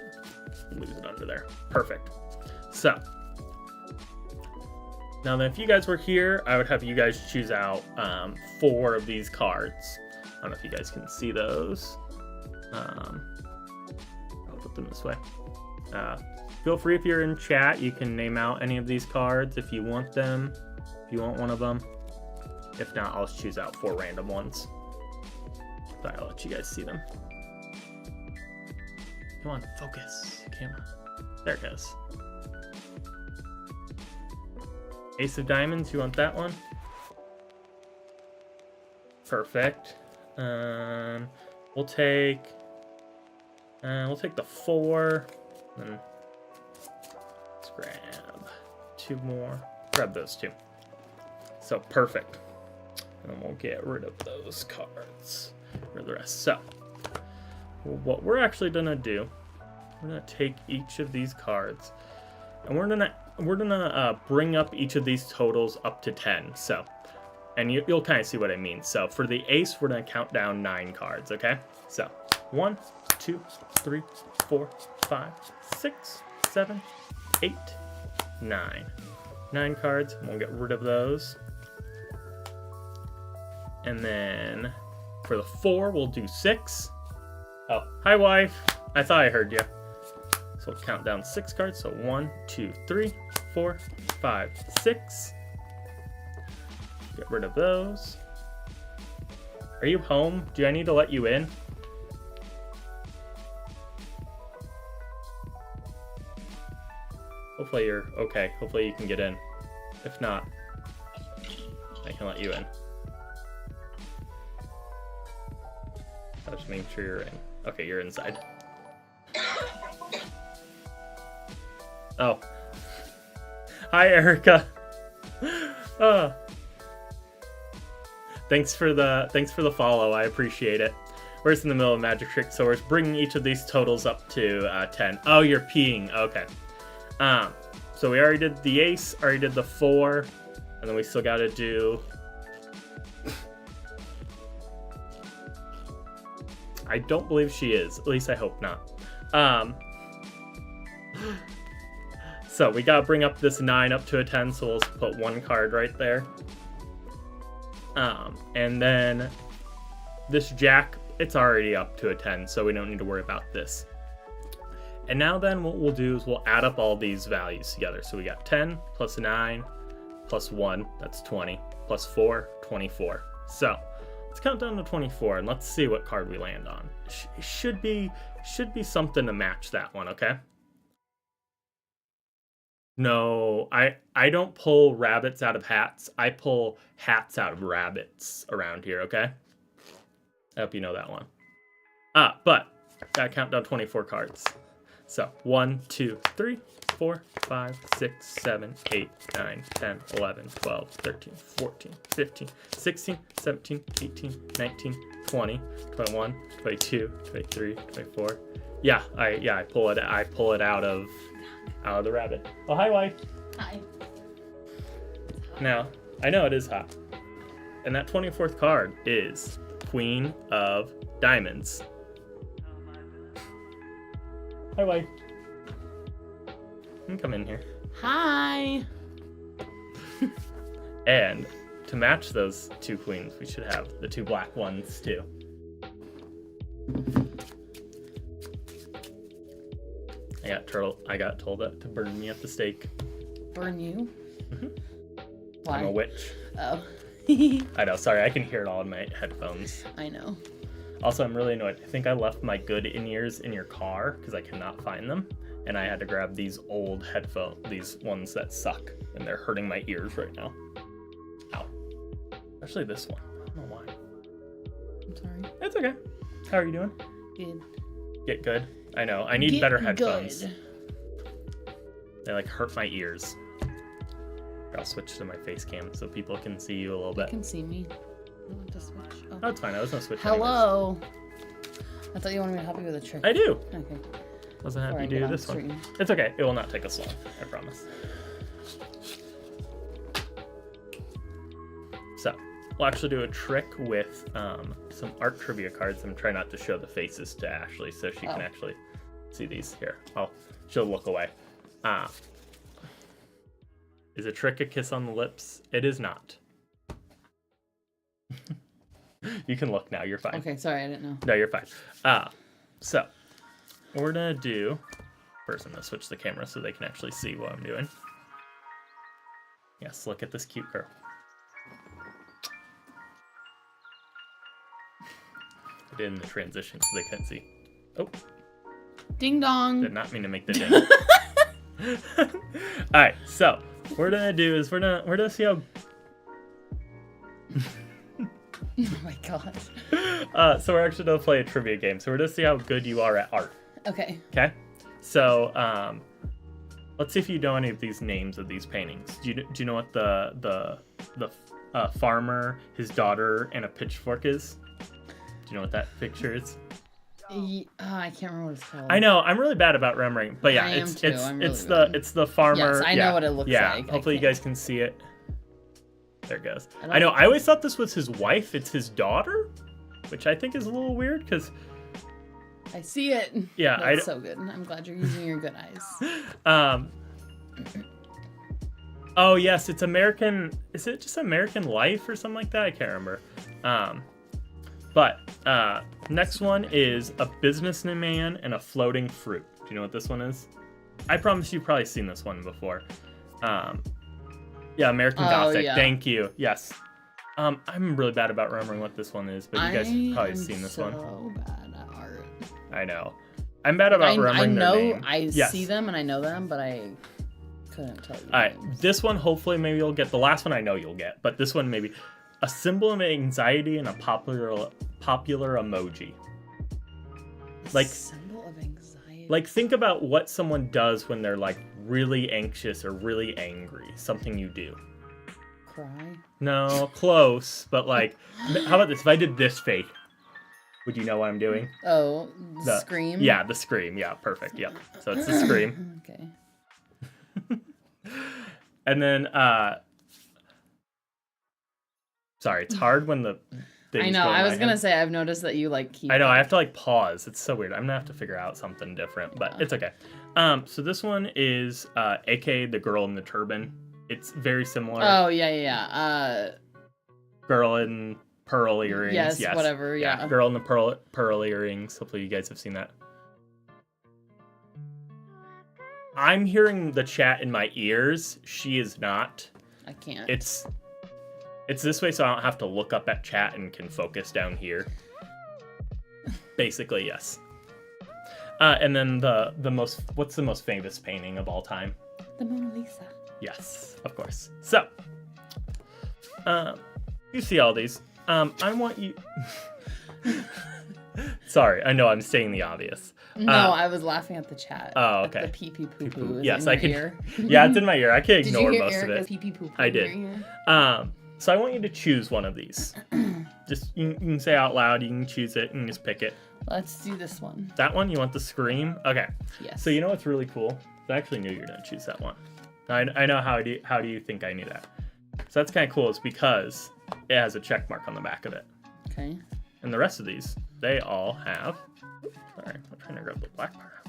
Lose it under there. Perfect. So now then, if you guys were here, I would have you guys choose out 4 of these cards. I don't know if you guys can see those. I'll put them this way. Feel free, if you're in chat, you can name out any of these cards if you want them, if you want one of them. If not, I'll just choose out 4 random ones. So I'll let you guys see them. Come on, focus, camera. There it goes. Ace of Diamonds, you want that one? Perfect. We'll take the 4. And let's grab 2 more. Grab those 2. So perfect. And then we'll get rid of those cards for the rest. So what we're actually gonna do, we're gonna take each of these cards and we're gonna bring up each of these totals up to 10. So, and you'll kind of see what I mean. So for the ace, we're gonna count down 9 cards. Okay. So 1, 2, 3, 4, 5, 6, 7, 8, 9. 9 cards, and we'll get rid of those. And then for the 4, we'll do 6. Oh, hi wife. I thought I heard you. So we'll count down 6 cards. So 1, 2, 3, 4, 5, 6. Get rid of those. Are you home? Do I need to let you in? Hopefully you're okay. Hopefully you can get in. If not, I can let you in. I'll just make sure you're in. Okay, you're inside. Oh. Hi, Erica. Thanks for the follow. I appreciate it. We're just in the middle of Magic Trick, so we're bringing each of these totals up to 10. Oh, you're peeing. Okay. So we already did the ace, already did the 4, and then we still got to do. I don't believe she is. At least I hope not. So we gotta bring up this 9 up to a 10, so we'll put 1 card right there. And then this jack, it's already up to a 10, so we don't need to worry about this. And now then what we'll do is we'll add up all these values together. So we got 10 plus 9 plus 1, that's 20, plus 4, 24. So let's count down to 24 and let's see what card we land on. It should be something to match that one, okay? No, I don't pull rabbits out of hats. I pull hats out of rabbits around here, okay? I hope you know that one. But gotta count down 24 cards. So 1, 2, 3, 4, 5, 6, 7, 8, 9, 10, 11, 12, 13, 14, 15, 16, 17, 18, 19, 20, 21, 22, 23, 24. Yeah, I pull it out of the rabbit. Oh, hi, wife. Hi. Now, I know it is hot. And that 24th card is Queen of Diamonds. Hi, wife. You can come in here. Hi. And to match those 2 queens, we should have the 2 black ones too. I got told to burn me at the stake. Burn you? Mm-hmm. Why? I'm a witch. Oh. I know, sorry, I can hear it all in my headphones. I know. Also, I'm really annoyed. I think I left my good in-ears in your car because I cannot find them. And I had to grab these old headphones, these ones that suck. And they're hurting my ears right now. Ow. Especially this one. I don't know why. I'm sorry. It's okay. How are you doing? Good. Get good? I know. I need better headphones. Good. They like hurt my ears. I'll switch to my face cam so people can see you a little bit. You can see me. I want to switch. Oh, that's fine. I was gonna switch. Hello. Anyways. I thought you wanted me to help you with a trick. I do. Okay. Wasn't happy to do this one. It's okay. It will not take us long. I promise. So we'll actually do a trick with some art trivia cards. I'm trying not to show the faces to Ashley so she can actually see these. Here, she'll look away. Is a trick a kiss on the lips? It is not. You can look now. You're fine. Okay, sorry, I didn't know. No, you're fine. So what we're gonna do first, I'm gonna switch the camera so they can actually see what I'm doing. Yes, look at this cute girl. I did in the transition so they couldn't see. Oh. Ding dong. Did not mean to make the ding. All right, so what we're gonna do is we're gonna see how. Oh my gosh. So we're actually gonna play a trivia game. So we're gonna see how good you are at art. Okay. Okay. So let's see if you know any of these names of these paintings. Do you know what the farmer, his daughter, and a pitchfork is? Do you know what that picture is? I can't remember what it's called. I know, I'm really bad about remembering, but yeah, it's the farmer. Yes, I know what it looks like. Yeah, hopefully you guys can see it. There it goes. I know. I always thought this was his wife. It's his daughter, which I think is a little weird because. I see it. Yeah, that's so good. I'm glad you're using your good eyes. Oh yes, it's American. Is it just American Life or something like that? I can't remember. But next one is a businessman and a floating fruit. Do you know what this one is? I promise you've probably seen this one before. Yeah, American Gothic. Yeah. Thank you. Yes. I'm really bad about remembering what this one is, but you guys have probably seen this one. So bad at art. I know. I'm bad about remembering their name. I see them and I know them, but I couldn't tell you. All right, this one hopefully maybe you'll get. The last one I know you'll get, but this one maybe. A symbol of anxiety and a popular emoji. Like symbol of anxiety. Like think about what someone does when they're like really anxious or really angry. Something you do. Cry. No, close, but like, how about this? If I did this face, would you know what I'm doing? Oh, the scream? Yeah, the scream. Yeah, perfect. Yep. So it's the scream. Okay. And then, sorry, it's hard when the I know, I was going to say, I've noticed that you like keep... I know, I have to like pause. It's so weird. I'm going to have to figure out something different, but it's okay. So this one is AKA the girl in the turban. It's very similar. Oh, yeah. Girl in pearl earrings. Yes, whatever, yeah. Girl in the pearl earrings. Hopefully you guys have seen that. I'm hearing the chat in my ears. She is not. I can't. It's this way so I don't have to look up at chat and can focus down here. Basically, yes. And then what's the most famous painting of all time? The Mona Lisa. Yes, of course. So, you see all these. I want you... Sorry, I know I'm saying the obvious. No, I was laughing at the chat. Oh, okay. The pee pee poo poo. Yes, I can. Yeah, it's in my ear. I can ignore most of it. Pee pee poo poo. I did. So I want you to choose one of these. Just you can say out loud. You can choose it and just pick it. Let's do this one. That one? You want the scream? Okay. Yes. So you know what's really cool? I actually knew you were gonna choose that one. I know how do you think I knew that? So that's kind of cool. It's because it has a check mark on the back of it. Okay. And the rest of these, they all have. Sorry, I'm trying to grab the black part.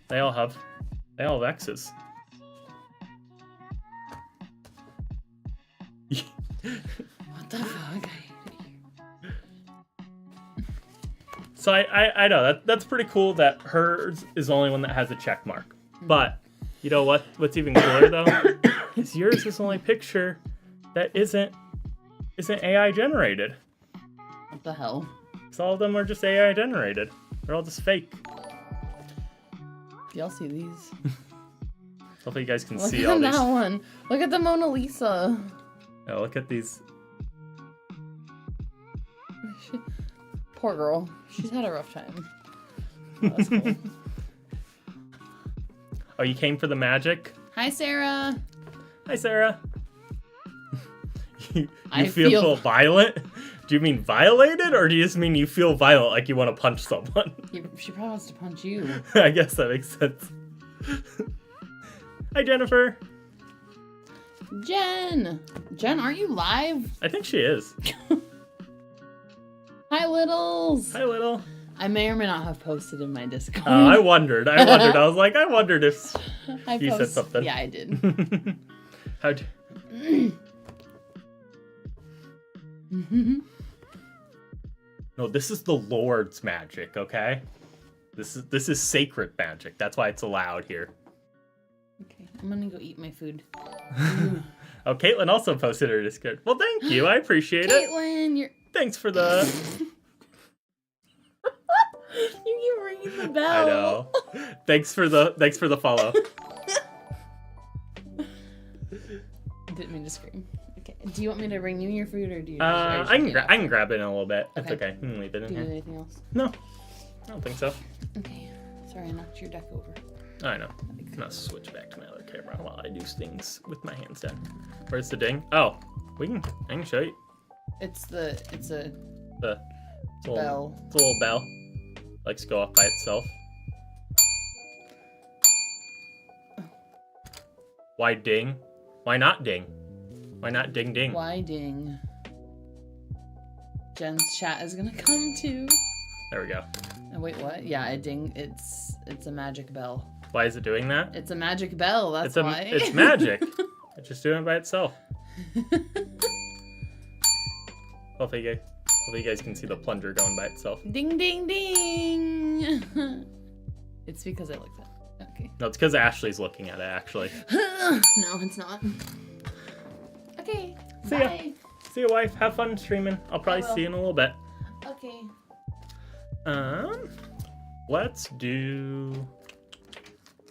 They all have X's. What the fuck? So I know that's pretty cool that hers is the only one that has a check mark. But you know what's even cooler though is yours is the only picture that isn't AI generated. What the hell? Because all of them are just AI generated. They're all just fake. Y'all see these? Hopefully you guys can Look see at all these. that one. Look at the Mona Lisa. Oh, look at these. Poor girl. She's had a rough time. That's cool. Oh, you came for the magic? Hi, Sarah. Hi, Sarah. you I feel violent? Do you mean violated, or do you just mean you feel violent, like you want to punch someone? She probably wants to punch you. I guess that makes sense. Hi, Jennifer. Jen, aren't you live? I think she is. Hi, Littles. Hi, Little. I may or may not have posted in my Discord. Oh, I wondered. I was like, I wondered if you said something. Yeah, I did. How'd No, this is the Lord's magic, okay? This is sacred magic. That's why it's allowed here. Okay, I'm gonna go eat my food. Oh, Caitlin also posted her Discord. Well, thank you. I appreciate it. Caitlin, you're... Thanks for the... You keep ringing the bell. I know. Thanks for the follow. Didn't mean to scream. Okay. Do you want me to bring you your food, or do you? I can grab it in a little bit. It's Okay. okay. You can leave it in Do you here. need anything else? No, I don't think so. Okay. Sorry, I knocked your deck over. I know. I'm gonna switch back to my other camera while I do things with my hands down. Where's the ding? Oh, I can show you. It's a Bell. It's a little bell. Likes to go off by itself. Why ding? Why not ding? Why not ding ding? Why ding? Jen's chat is gonna come too. There we go. Oh, wait, what? Yeah, a ding. It's a magic bell. Why is it doing that? It's a magic bell. That's why. It's magic. It's just doing it by itself. Hopefully you guys can see the plunger going by itself. Ding, ding, ding. It's because I looked at it. Okay. No, it's because Ashley's looking at it, actually. No, it's not. Okay. See ya. Bye. See you, wife. Have fun streaming. I'll probably see you in a little bit. Okay. Let's do.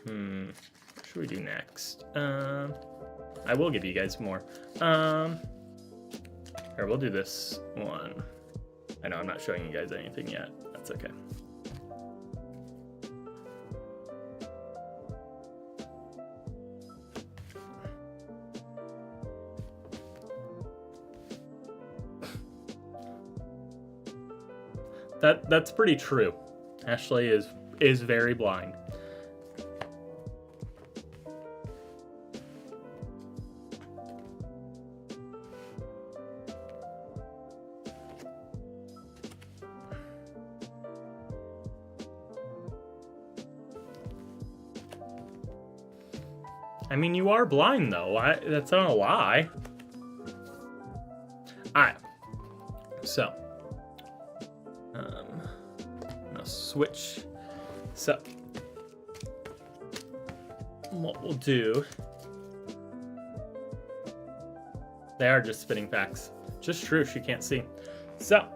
What should we do next? I will give you guys more. Here, we'll do this one. I know I'm not showing you guys anything yet. That's okay. That's pretty true. Ashley is very blind. I mean, you are blind though. That's not a lie. Alright. So. I'm gonna switch. So. What we'll do. They are just spinning facts. Just true, she can't see. So.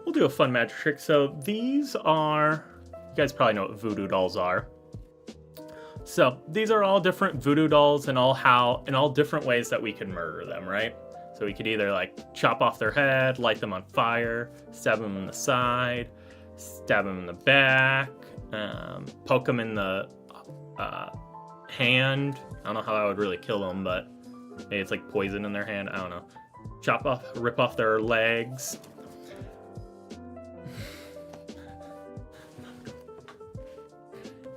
We'll do a fun magic trick. So these are. You guys probably know what voodoo dolls are. So these are all different voodoo dolls and all different ways that we can murder them, right? So we could either like chop off their head, light them on fire, stab them in the side, stab them in the back, poke them in the hand. I don't know how that would really kill them, but maybe it's like poison in their hand. I don't know. Rip off their legs.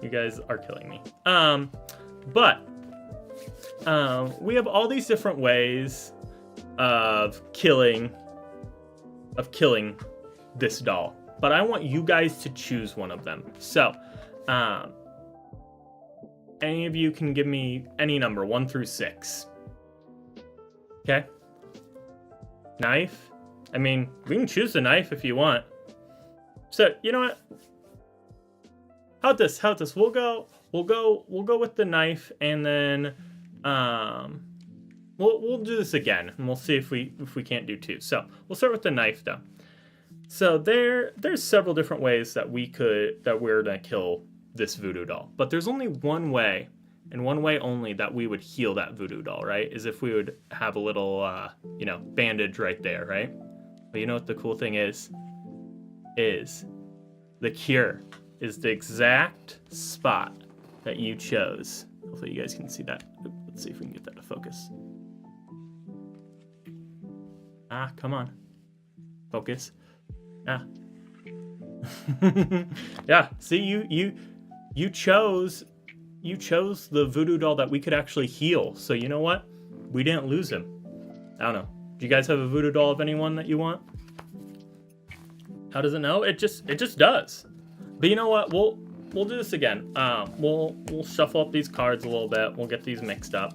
You guys are killing me. But we have all these different ways of killing this doll. But I want you guys to choose one of them. So, any of you can give me any number, 1 through 6. Okay? Knife? I mean, we can choose the knife if you want. So, you know what? How about this? We'll go with the knife, and then we'll do this again, and we'll see if we can't do 2. So we'll start with the knife though. So there's several different ways that we're gonna kill this voodoo doll, but there's only one way, and one way only, that we would heal that voodoo doll, right? Is if we would have a little bandage right there, right? But you know what the cool thing is the cure is the exact spot that you chose. Hopefully you guys can see that. Let's see if we can get that to focus. Come on. Focus. Yeah, see, you chose the voodoo doll that we could actually heal. So you know what? We didn't lose him. I don't know. Do you guys have a voodoo doll of anyone that you want? How does it know? It just does. But you know what? We'll do this again. We'll shuffle up these cards a little bit. We'll get these mixed up.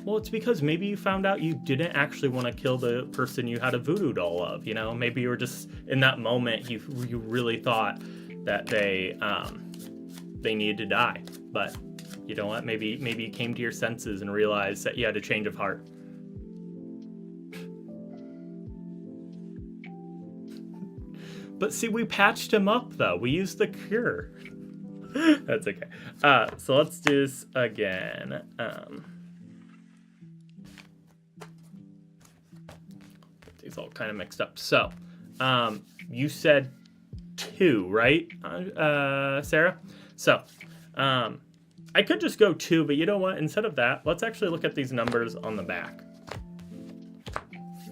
Well, it's because maybe you found out you didn't actually want to kill the person you had a voodoo doll of. You know, maybe you were just in that moment you really thought that they needed to die. But you know what? Maybe you came to your senses and realized that you had a change of heart. But see, we patched him up, though. We used the cure. That's okay. So let's do this again. These all kind of mixed up. So, you said 2, right, Sarah? So, I could just go 2, but you know what? Instead of that, let's actually look at these numbers on the back.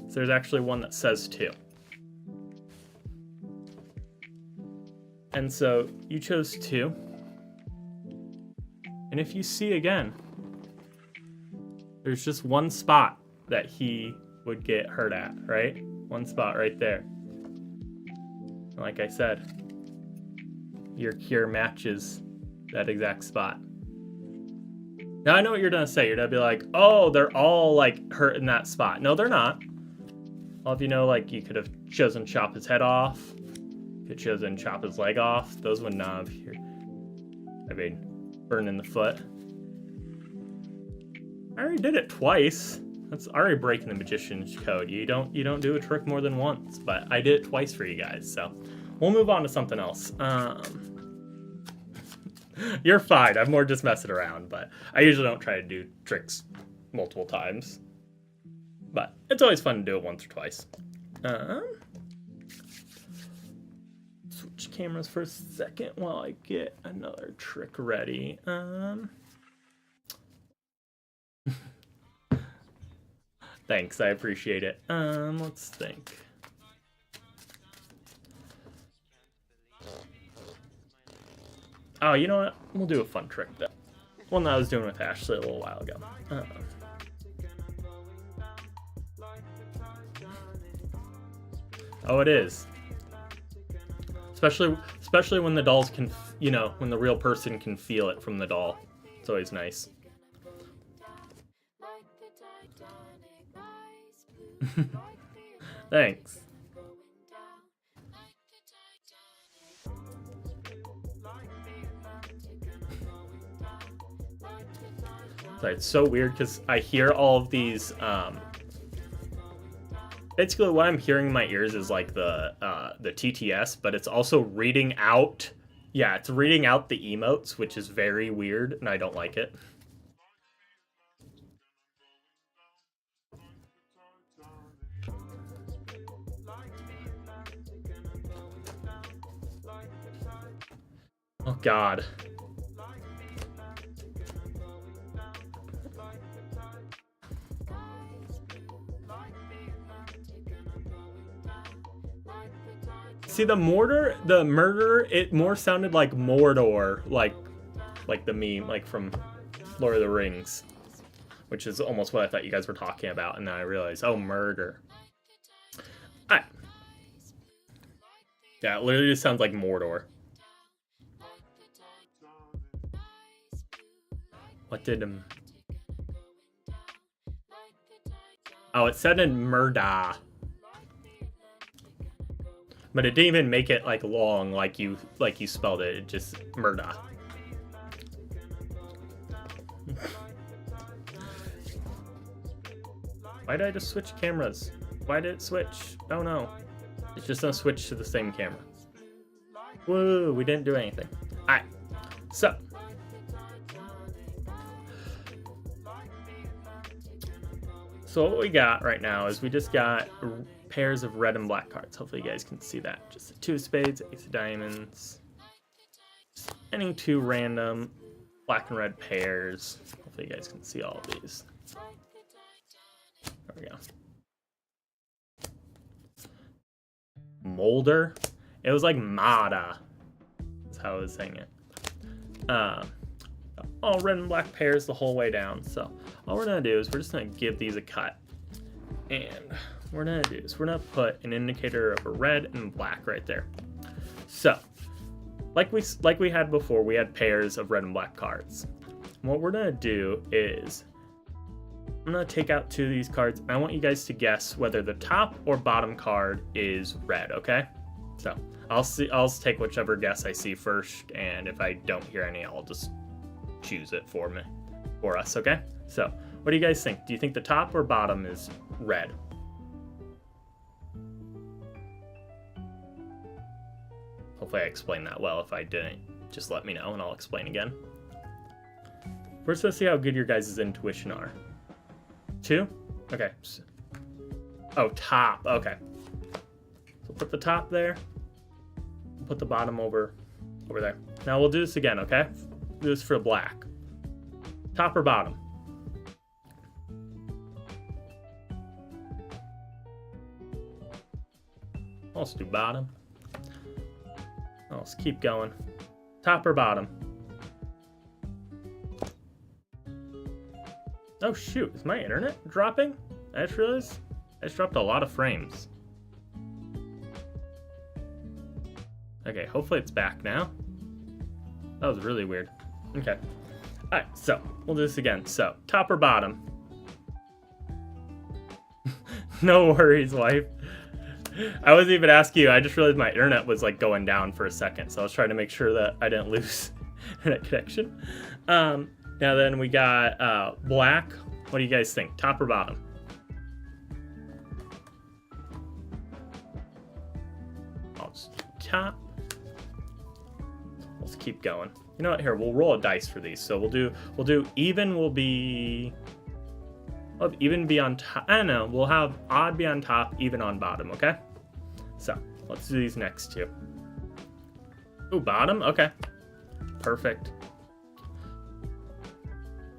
So there's actually one that says 2. And so you chose 2. And if you see again, there's just one spot that he would get hurt at, right? One spot right there. And like I said, your cure matches that exact spot. Now I know what you're gonna say. You're gonna be like, oh, they're all like hurt in that spot. No, they're not. Well, if you know, like, you could have chosen chop his head off. Could chosen chop his leg off. Those would not have here. I mean, burning the foot. I already did it twice. That's already breaking the magician's code. You don't do a trick more than once, but I did it twice for you guys, so we'll move on to something else. You're fine. I'm more just messing around, but I usually don't try to do tricks multiple times. But it's always fun to do it once or twice. Switch cameras for a second while I get another trick ready. Thanks, I appreciate it. Let's think. Oh, you know what? We'll do a fun trick though. One that I was doing with Ashley a little while ago. Oh, it is. Especially when the dolls can, you know, when the real person can feel it from the doll. It's always nice. Thanks. Sorry, it's so weird because I hear all of these. Basically, what I'm hearing in my ears is like the TTS, but it's also reading out. Yeah, it's reading out the emotes, which is very weird, and I don't like it. Oh God. See, the murder, it more sounded like Mordor, like the meme, like from Lord of the Rings, which is almost what I thought you guys were talking about, and then I realized, oh, murder. Alright. Yeah, it literally just sounds like Mordor. What did Oh, it said in Murda. But it didn't even make it like long like you spelled it. It just Murda. Why did I just switch cameras? Why did it switch? Oh no. It's just gonna switch to the same camera. Whoa, we didn't do anything. Alright. So what we got right now is we just got pairs of red and black cards. Hopefully you guys can see that. Just a 2 of spades, ace of diamonds. Just any 2 random black and red pairs. Hopefully you guys can see all of these. There we go. Molder? It was like Mada. That's how I was saying it. All red and black pairs the whole way down. So all we're gonna do is we're just gonna give these a cut. And what we're gonna do is we're gonna put an indicator of a red and black right there. So like we had before, we had pairs of red and black cards. What we're gonna do is I'm gonna take out 2 of these cards, and I want you guys to guess whether the top or bottom card is red, okay? So I'll take whichever guess I see first, and if I don't hear any, I'll just choose it for us, okay? So what do you guys think? Do you think the top or bottom is red? Hopefully I explained that well. If I didn't, just let me know and I'll explain again. First, let's see how good your guys' intuition are. 2? Okay. Oh, top. Okay. So put the top there. Put the bottom over there. Now we'll do this again, okay? Do this for black. Top or bottom? Let's do bottom. Let's keep going. Top or bottom? Oh shoot, is my internet dropping? I just realized I just dropped a lot of frames. Okay, hopefully it's back now. That was really weird. Okay. Alright, so we'll do this again. So, top or bottom? No worries, wife. I wasn't even asking you. I just realized my internet was like going down for a second, so I was trying to make sure that I didn't lose internet connection. Now then we got black. What do you guys think? Top or bottom? I'll just top. Let's keep going. You know what? Here, we'll roll a dice for these. So we'll do even will be. Well, even be on top. I don't know. We'll have odd be on top, even on bottom. Okay. So let's do these next two. Ooh, bottom. Okay. Perfect.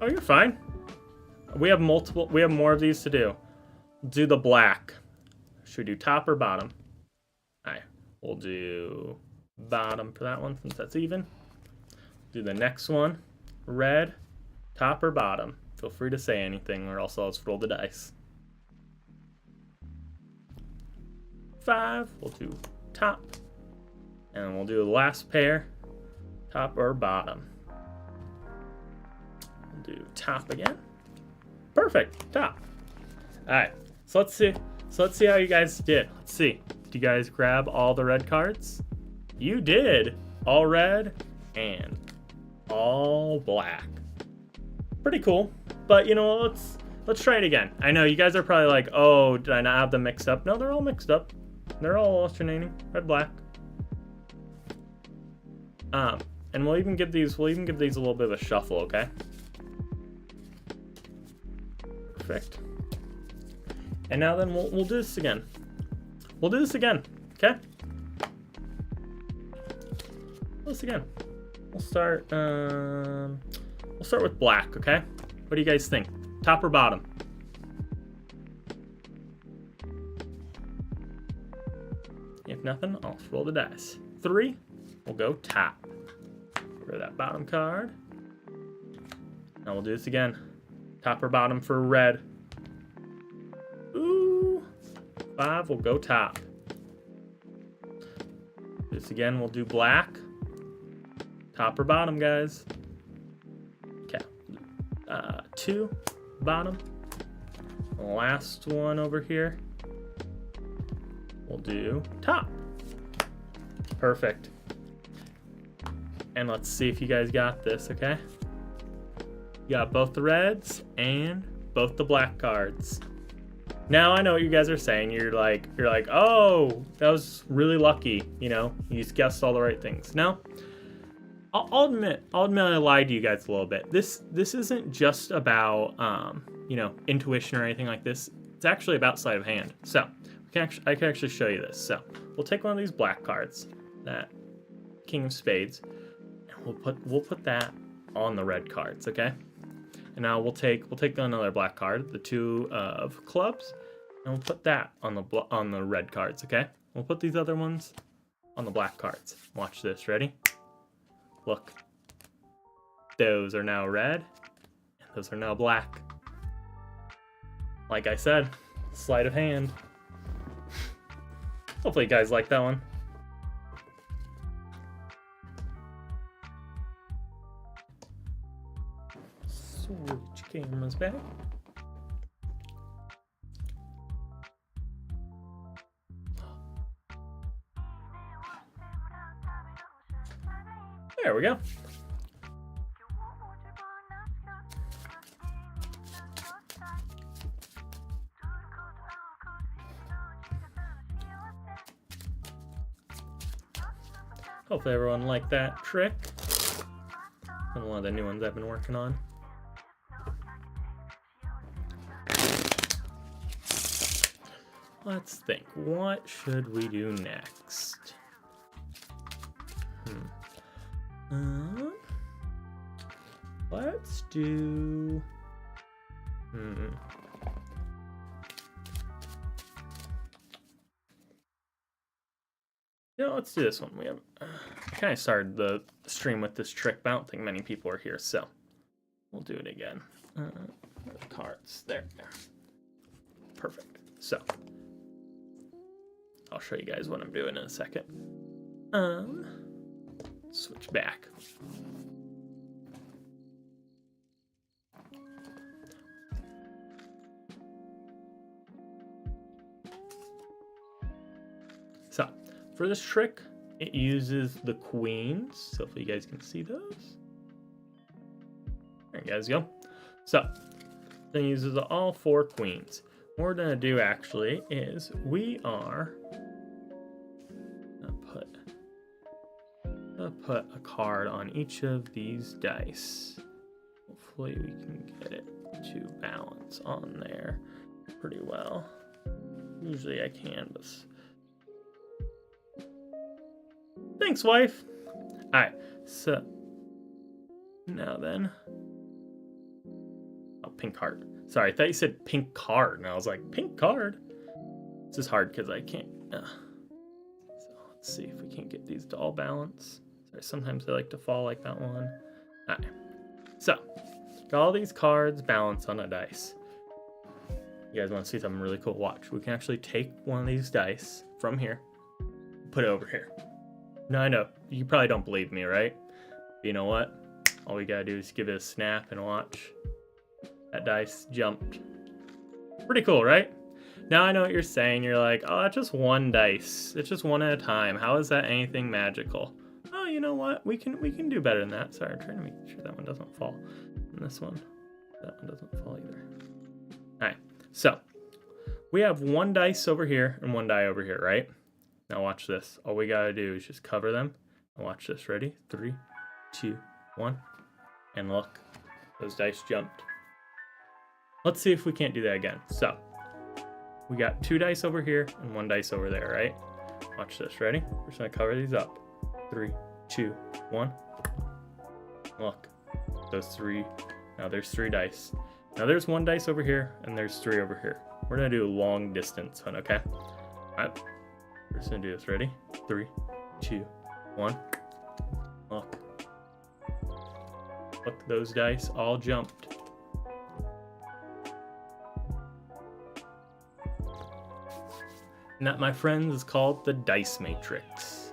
Oh, you're fine. We have multiple. We have more of these to do. Do the black. Should we do top or bottom? All right. We'll do bottom for that one since that's even. Do the next one. Red. Top or bottom? Feel free to say anything, or else I'll just roll the dice. 5. We'll do top. And we'll do the last pair. Top or bottom? We'll do top again. Perfect. Top. Alright. So let's see how you guys did. Let's see. Did you guys grab all the red cards? You did. All red and all black. Pretty cool. But you know, let's try it again. I know you guys are probably like, oh, did I not have them mixed up? No, they're all mixed up. They're all alternating. Red, black. And we'll even give these a little bit of a shuffle, okay? Perfect. And now then we'll do this again. We'll do this again, okay? Do this again. We'll start with black, okay? What do you guys think? Top or bottom? If nothing, I'll roll the dice. 3, we'll go top. For that bottom card. Now we'll do this again. Top or bottom for red? Ooh. 5, we'll go top. This again, we'll do black. Top or bottom, guys? Okay. 2, bottom. Last one over here. We'll do top. Perfect. And let's see if you guys got this, okay? You got both the reds and both the black cards. Now I know what you guys are saying. You're like, oh, that was really lucky. You know, you just guessed all the right things. No, I'll admit I lied to you guys a little bit. This isn't just about you know, intuition or anything like this. It's actually about sleight of hand. So I can actually show you this. So we'll take one of these black cards, that King of Spades. We'll put that on the red cards, okay? And now we'll take another black card, the 2 of clubs, and we'll put that on the red cards, okay? We'll put these other ones on the black cards. Watch this, ready? Look. Those are now red, and those are now black. Like I said, sleight of hand. Hopefully you guys like that one. Switch cameras back. There we go. Hopefully everyone liked that trick. And one of the new ones I've been working on. Let's think. What should we do next? Let's do... Yeah, let's do this one. We have kind of started the stream with this trick, but I don't think many people are here, so we'll do it again. Cards. There. Perfect. So I'll show you guys what I'm doing in a second. Switch back. So for this trick, it uses the queens. So hopefully you guys can see those. There you guys go. So it uses all 4 queens. What we're gonna do actually is we are gonna put a card on each of these dice. Hopefully we can get it to balance on there pretty well. Usually I can, but thanks, wife. All right, so now then, oh, pink card. Sorry, I thought you said pink card, and I was like, pink card? This is hard because I can't. So let's see if we can get these to all balance. Sorry, sometimes they like to fall like that one. All right, so got all these cards balanced on a dice. You guys want to see something really cool? Watch. We can actually take one of these dice from here, put it over here. Now I know you probably don't believe me, right? But you know what? All we gotta do is give it a snap and watch. That dice jumped. Pretty cool, right? Now I know what you're saying. You're like, oh, that's just one dice. It's just one at a time. How is that anything magical? Oh, you know what? We can do better than that. Sorry, I'm trying to make sure that one doesn't fall. And this one, that one doesn't fall either. All right. So we have one dice over here and one die over here, right? Now watch this. All we gotta do is just cover them. And watch this. Ready? 3, 2, 1. And look, those dice jumped. Let's see if we can't do that again. So we got 2 dice over here and 1 dice over there, right? Watch this. Ready? We're just gonna cover these up. 3, 2, 1. Look, those 3. Now there's 3 dice. Now there's 1 dice over here, and there's 3 over here. We're gonna do a long distance one, okay? All right, we're just gonna do this. Ready? 3, 2, 1. Look. Look, those dice all jumped. And that, my friends, is called the Dice Matrix.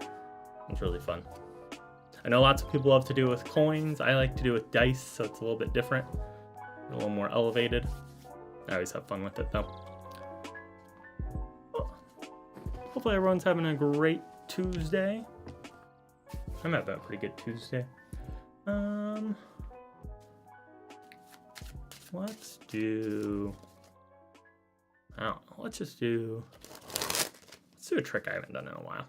It's really fun. I know lots of people love to do it with coins. I like to do it with dice, so it's a little bit different. A little more elevated. I always have fun with it though. Well, hopefully everyone's having a great Tuesday. I'm having a pretty good Tuesday. Let's do, I don't know, let's do a trick I haven't done in a while.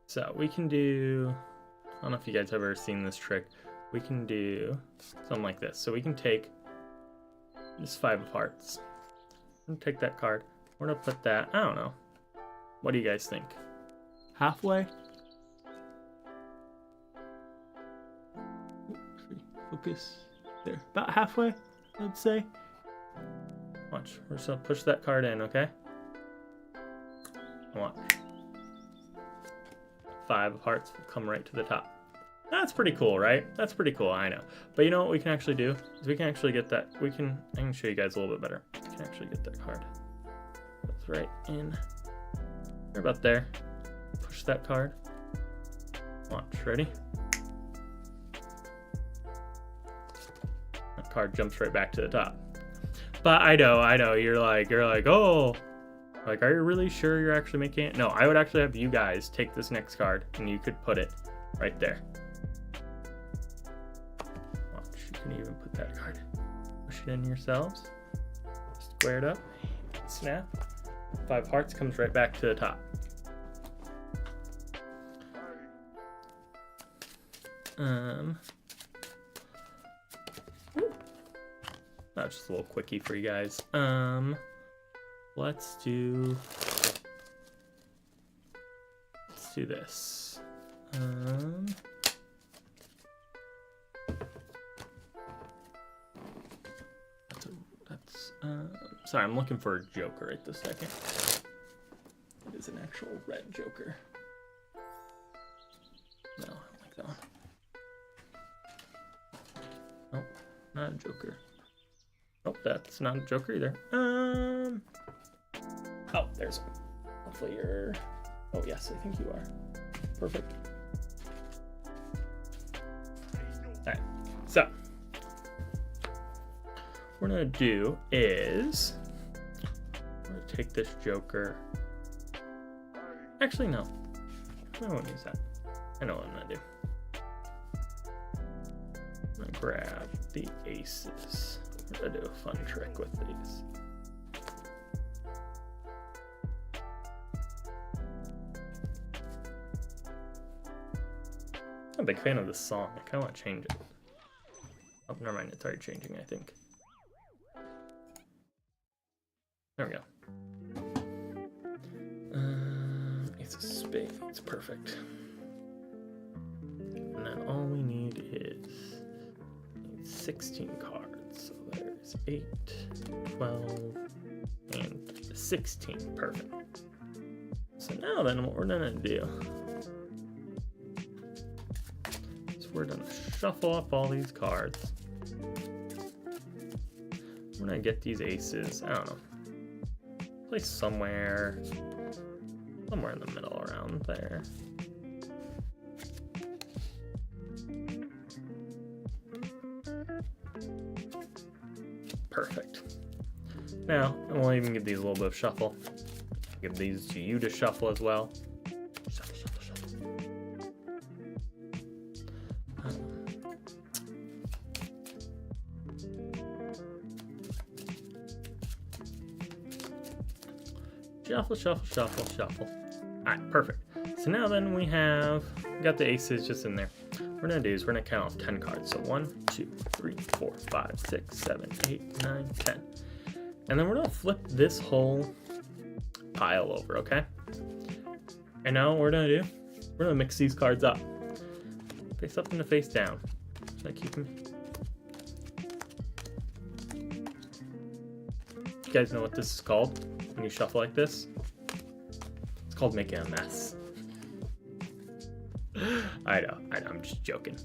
So we can do, I don't know if you guys have ever seen this trick. We can do something like this. So we can take this 5 of hearts. And take that card. We're gonna put that, I don't know. What do you guys think? Halfway? Focus. There. About halfway, I'd say. Watch. We're just gonna push that card in, okay? Watch. 5 of hearts will come right to the top. That's pretty cool, right? That's pretty cool, I know. But you know what we can actually do? Is we can actually get that, I can show you guys a little bit better. We can actually get that card. That's right in. Right about there. Push that card. Watch, ready? That card jumps right back to the top. But I know, you're like, oh, like, are you really sure you're actually making it? No, I would actually have you guys take this next card and you could put it right there. Watch, you can even put that card. Push it in yourselves. Square it up. Snap. 5 hearts comes right back to the top. That's just a little quickie for you guys. Let's do this. Sorry, I'm looking for a Joker right this second. It is an actual red Joker. No, I don't like that one. Nope, not a Joker. Nope, that's not a Joker either. Oh, there's one. Hopefully you're... Oh, yes, I think you are. Perfect. Alright, so what we're gonna do is gonna take this Joker. Actually, no. I won't use that. I know what I'm gonna do. I'm gonna grab the aces. I'm gonna do a fun trick with these. I'm a big fan of this song. I kind of want to change it. Oh, never mind. It's already changing, I think. There we go. Ace of spades. Perfect. And then all we need is 16 cards. So there's 8, 12, and 16. Perfect. So now then what we're gonna do is we're gonna shuffle up all these cards. We're gonna get these aces, I don't know, place somewhere in the middle around there. Perfect. Now, we'll even give these a little bit of shuffle. Give these to you to shuffle as well. Shuffle, shuffle, shuffle. Shuffle, shuffle, shuffle, shuffle. Alright, perfect. So now then we got the aces just in there. What we're gonna do is we're gonna count off 10 cards. So 1, 2, 3, 4, 5, 6, 7, 8, 9, 10. And then we're gonna flip this whole pile over, okay? And now what we're gonna do, we're gonna mix these cards up. Face up and face down. Should I keep them? You guys know what this is called when you shuffle like this? It's called making a mess. I know, I'm just joking.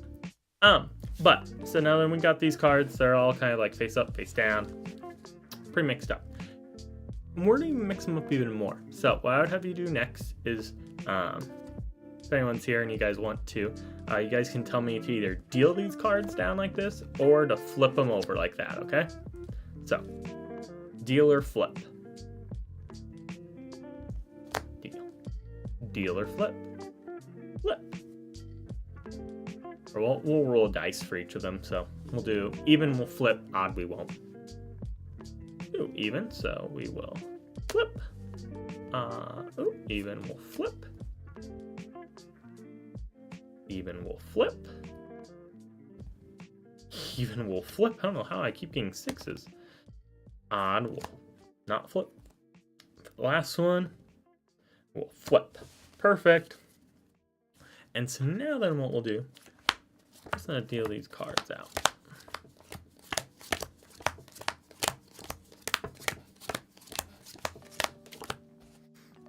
But, so now that we got these cards, they're all kind of like face up, face down. Pretty mixed up. We're gonna mix them up even more. So what I would have you do next is, if anyone's here and you guys want to, you guys can tell me to either deal these cards down like this or to flip them over like that, okay? So, deal or flip. Deal or flip. Flip. Or we'll roll dice for each of them. So we'll do even, we'll flip, odd we won't. Ooh, even, so we will flip. Ooh, even we'll flip. Even we'll flip. Even we'll flip. I don't know how I keep getting 6s. Odd will not flip. For the last one, we'll flip. Perfect. And so now then what we'll do, I'm just gonna deal these cards out.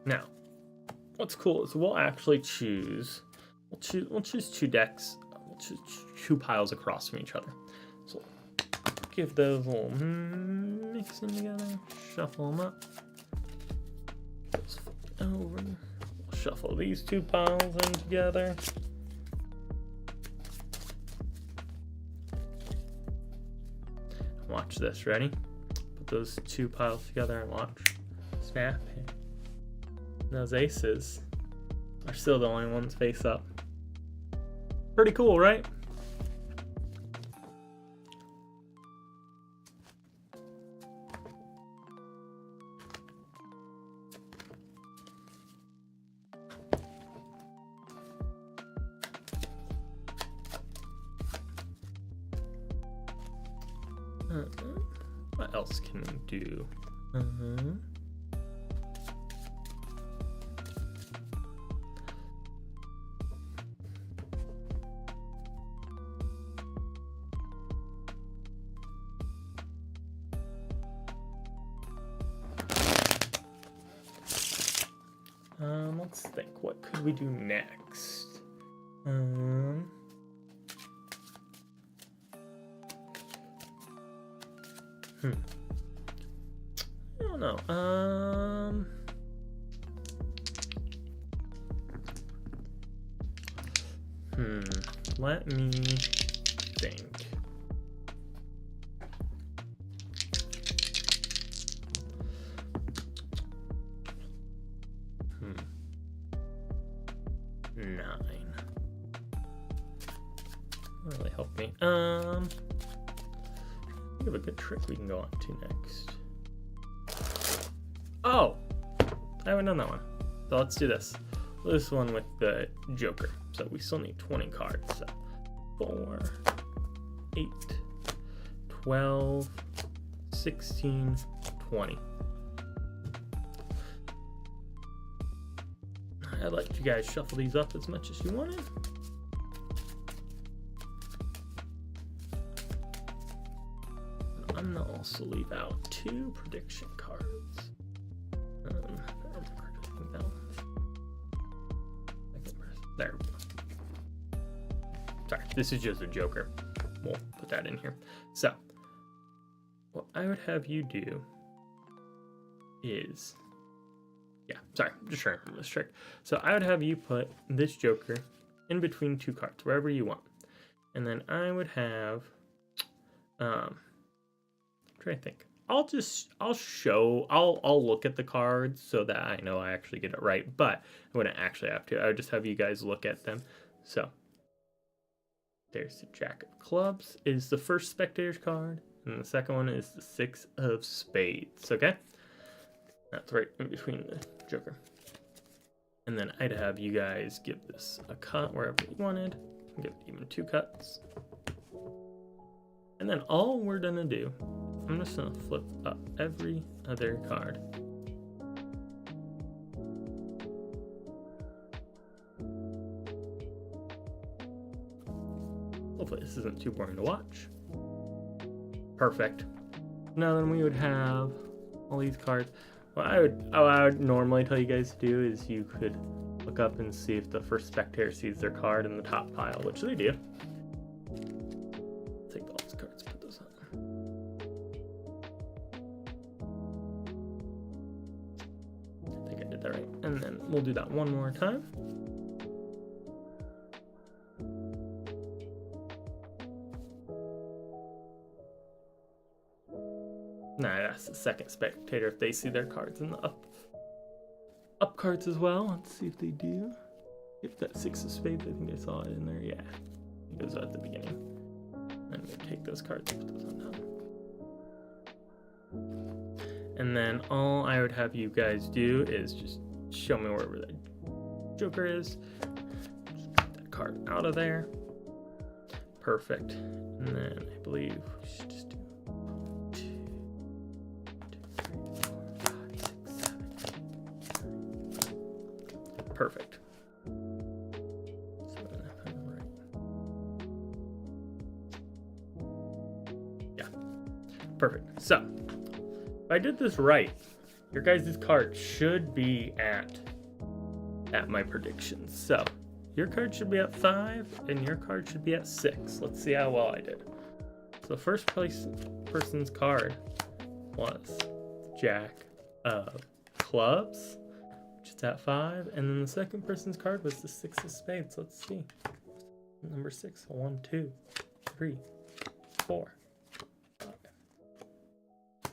Now, what's cool is we'll actually choose 2 decks. We'll choose 2 piles across from each other. So give those a little mixing together, shuffle them up. Let's flip it over. We'll shuffle these 2 piles in together. Watch this, ready? Put those 2 piles together and watch. Snap. Those aces are still the only ones face up. Pretty cool, right? What else can we do? Let's think. What could we do next? I don't know. Let me think. 9. Really help me. We have a good trick we can go on to next. Oh! I haven't done that one. So let's do this. This one with the Joker. So we still need 20 cards. So 4, 8, 12, 16, 20. I let you guys shuffle these up as much as you wanted. I'm gonna also leave out 2 prediction cards. There we go. Sorry, this is just a Joker. We'll put that in here. So, what I would have you do is, sorry, just trying to remember this trick. So I would have you put this Joker in between 2 cards, wherever you want. And then I would have, I'm trying to think. I'll look at the cards so that I know I actually get it right, but I wouldn't actually have to. I would just have you guys look at them. So there's the Jack of Clubs is the first spectator's card, and the second one is the 6 of Spades, okay? That's right in between the Joker. And then I'd have you guys give this a cut wherever you wanted. Give it even 2 cuts. And then all we're gonna do, I'm just gonna flip up every other card. Hopefully this isn't too boring to watch. Perfect. Now then we would have all these cards. What I would normally tell you guys to do is you could look up and see if the first spectator sees their card in the top pile, which they do. Take all these cards, put those on. I think I did that right. And then we'll do that one more time. Nah, that's the second spectator if they see their cards in the up cards as well. Let's see if they do. If that 6 of Spades, I think I saw it in there. Yeah, it goes at the beginning. I'm gonna take those cards and put those on top. And then all I would have you guys do is just show me wherever the Joker is. Just get that card out of there. Perfect. And then I believe we should just do perfect. Yeah, perfect. So, if I did this right, your guys' card should be at my predictions. So, your card should be at 5, and your card should be at 6. Let's see how well I did. So, first place person's card was Jack of Clubs, which is at 5, and then the second person's card was the 6 of Spades. Let's see. Number 6. 1, 2, 3, 4, 5,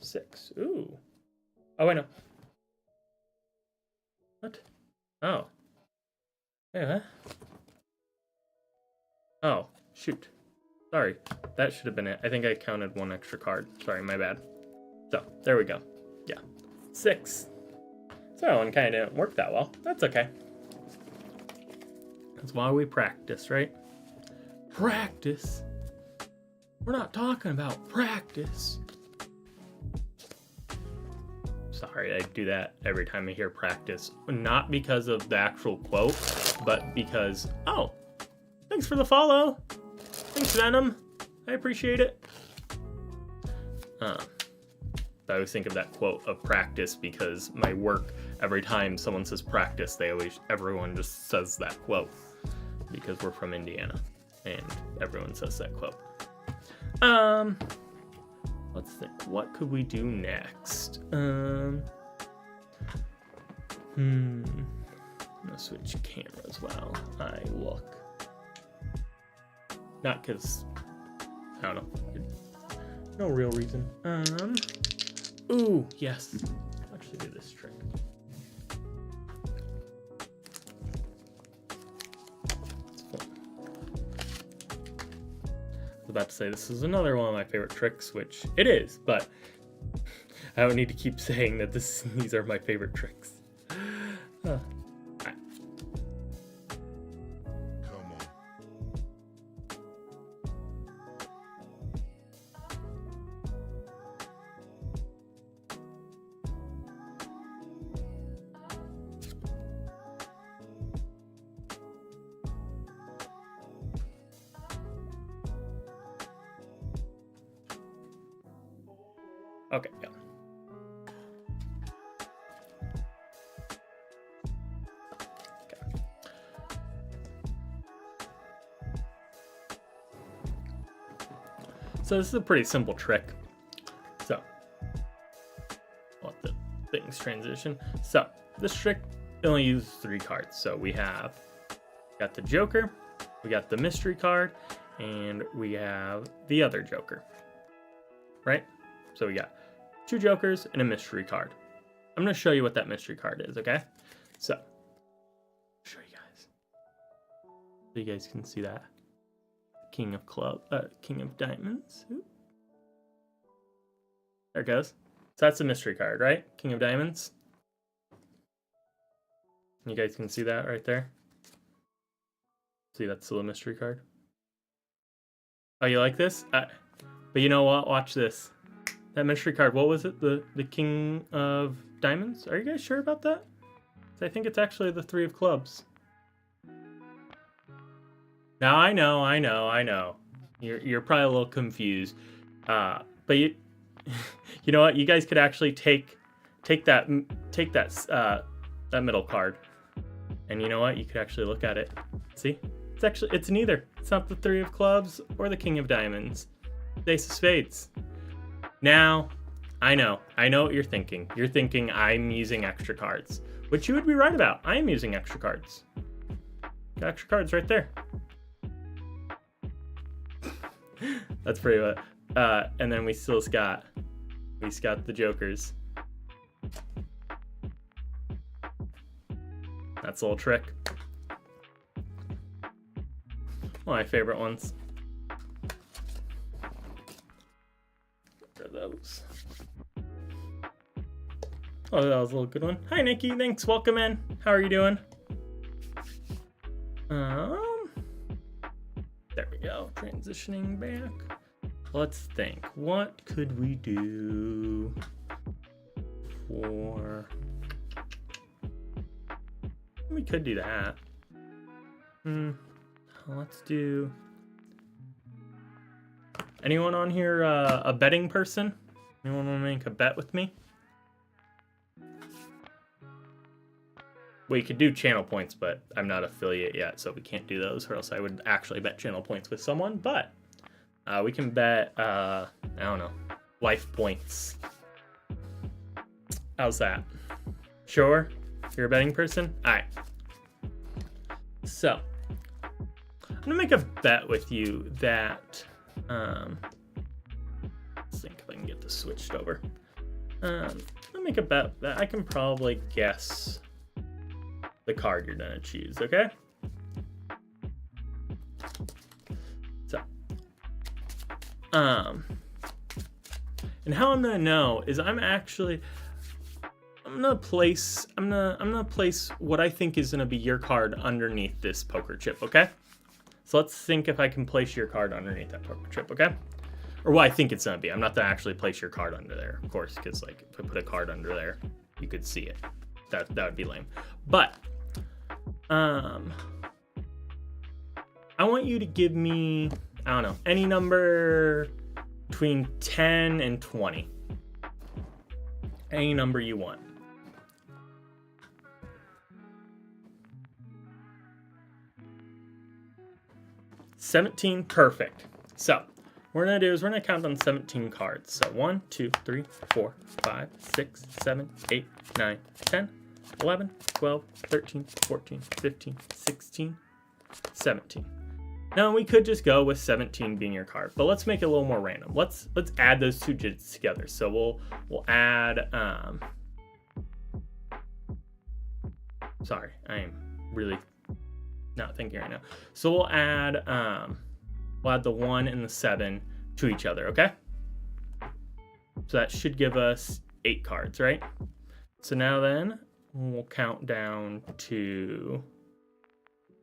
6. Ooh. Oh, wait, no. What? Oh. Wait, what? Oh, shoot. Sorry. That should have been it. I think I counted 1 extra card. Sorry, my bad. So, there we go. Yeah. 6. So that one kind of didn't work that well. That's okay. That's why we practice, right? Practice? We're not talking about practice. Sorry, I do that every time I hear practice. Not because of the actual quote, but because, oh, thanks for the follow. Thanks, Venom. I appreciate it. I always think of that quote of practice because my work, every time someone says practice, everyone just says that quote because we're from Indiana and everyone says that quote. Let's think, what could we do next? I'm gonna switch cameras while I look. Not because, I don't know, no real reason. Ooh, yes. I'll actually do this trick. was about to say this is another one of my favorite tricks, which it is, but I don't need to keep saying that these are my favorite tricks. Alright. Come on. Okay, yeah. Okay. So this is a pretty simple trick. So, let the things transition. So, this trick only uses 3 cards. So we got the Joker, we got the mystery card, and we have the other Joker. Right? So we got 2 Jokers and a mystery card. I'm going to show you what that mystery card is, okay? So, show you guys. So you guys can see that. King of Diamonds. Ooh. There it goes. So that's the mystery card, right? King of Diamonds. You guys can see that right there. See, that's still a mystery card. Oh, you like this? But you know what? Watch this. That mystery card, what was it? The King of Diamonds? Are you guys sure about that? I think it's actually the 3 of Clubs. Now I know. You're probably a little confused. But you know what? You guys could actually take that middle card. And you know what? You could actually look at it. See? It's neither. It's not the 3 of Clubs or the King of Diamonds. It's Ace of Spades. Now, I know what you're thinking. You're thinking I'm using extra cards, which you would be right about. I am using extra cards. Got extra cards right there. That's pretty much. And then we got the Jokers. That's a little trick. One of my favorite ones. Those. Oh, that was a little good one. Hi, Nikki. Thanks. Welcome in. How are you doing? There we go. Transitioning back. Let's think. What could we do for... We could do that. Let's do... Anyone on here a betting person? Anyone want to make a bet with me? We could do channel points, but I'm not affiliate yet, so we can't do those, or else I would actually bet channel points with someone. But we can bet, I don't know, life points. How's that? Sure? You're a betting person? All right. So, I'm going to make a bet with you that... let's think if I can get this switched over. I'll make a bet that I can probably guess the card you're gonna choose, okay? So, and how I'm gonna know is I'm gonna place what I think is gonna be your card underneath this poker chip, okay? So let's think if I can place your card underneath that poker chip, okay? Or what I think it's gonna be. I'm not gonna actually place your card under there, of course, because like if I put a card under there, you could see it. That would be lame. But I want you to give me, I don't know, any number between 10 and 20. Any number you want. $17, perfect. So what we're gonna do is we're gonna count on 17 cards. So 1, 2, 3, 4, 5, 6, 7, 8, 9, 10, 11, 12, 13, 14, 15, 16, 17. Now we could just go with 17 being your card, but let's make it a little more random. Let's add those 2 digits together. So we'll add sorry, I am really not thinking right now. So we'll add we'll add the 1 and the 7 to each other, okay? So that should give us 8 cards, right? So now then, we'll count down to...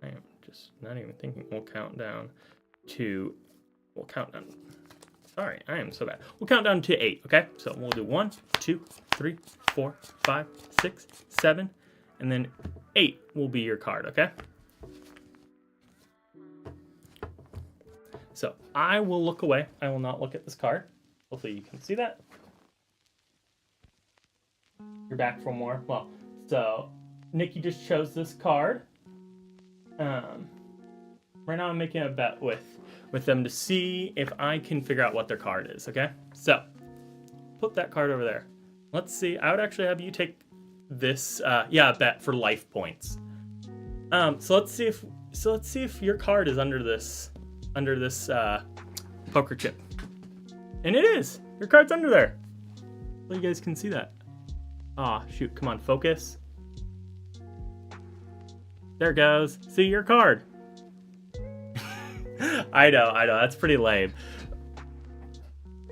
I am just not even thinking. We'll count down... Sorry, I am so bad. We'll count down to 8, okay? So we'll do 1, 2, 3, 4, 5, 6, 7, and then 8 will be your card, okay? So I will look away. I will not look at this card. Hopefully you can see that. You're back for more. Well, so Nikki just chose this card. Right now I'm making a bet with them to see if I can figure out what their card is, okay? So, put that card over there. Let's see. I would actually have you take this, bet for life points. So let's see if your card is under this poker chip. And it is. Your card's under there. So you guys can see that. Aw, shoot. Come on, focus. There it goes. See your card. I know. That's pretty lame.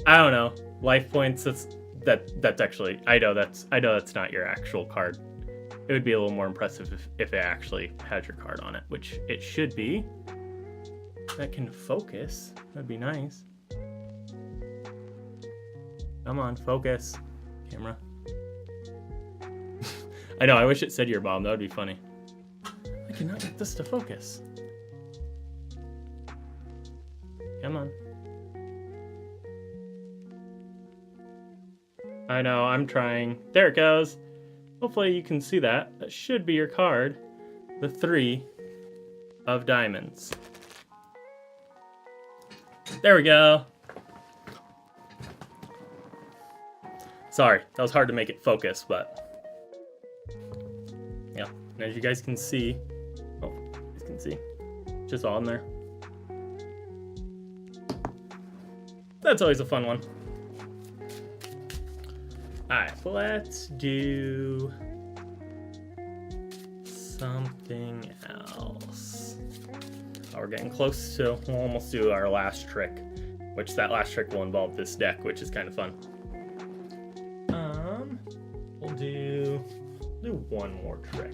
I don't know. Life points. That's actually. I know that's not your actual card. It would be a little more impressive if it actually had your card on it, which it should be. That can focus. That'd be nice. Come on, focus, camera. I know. I wish it said your mom. That would be funny. I cannot get this to focus. Come on. I know, I'm trying. There it goes. Hopefully you can see that. That should be your card. The 3 of diamonds. There we go. Sorry, that was hard to make it focus, but... yeah, and as you guys can see... oh, you guys can see. Just on there. That's always a fun one. Alright, let's do something else. Oh, we're getting close to, we'll almost do our last trick, which that last trick will involve this deck, which is kind of fun. We'll do one more trick.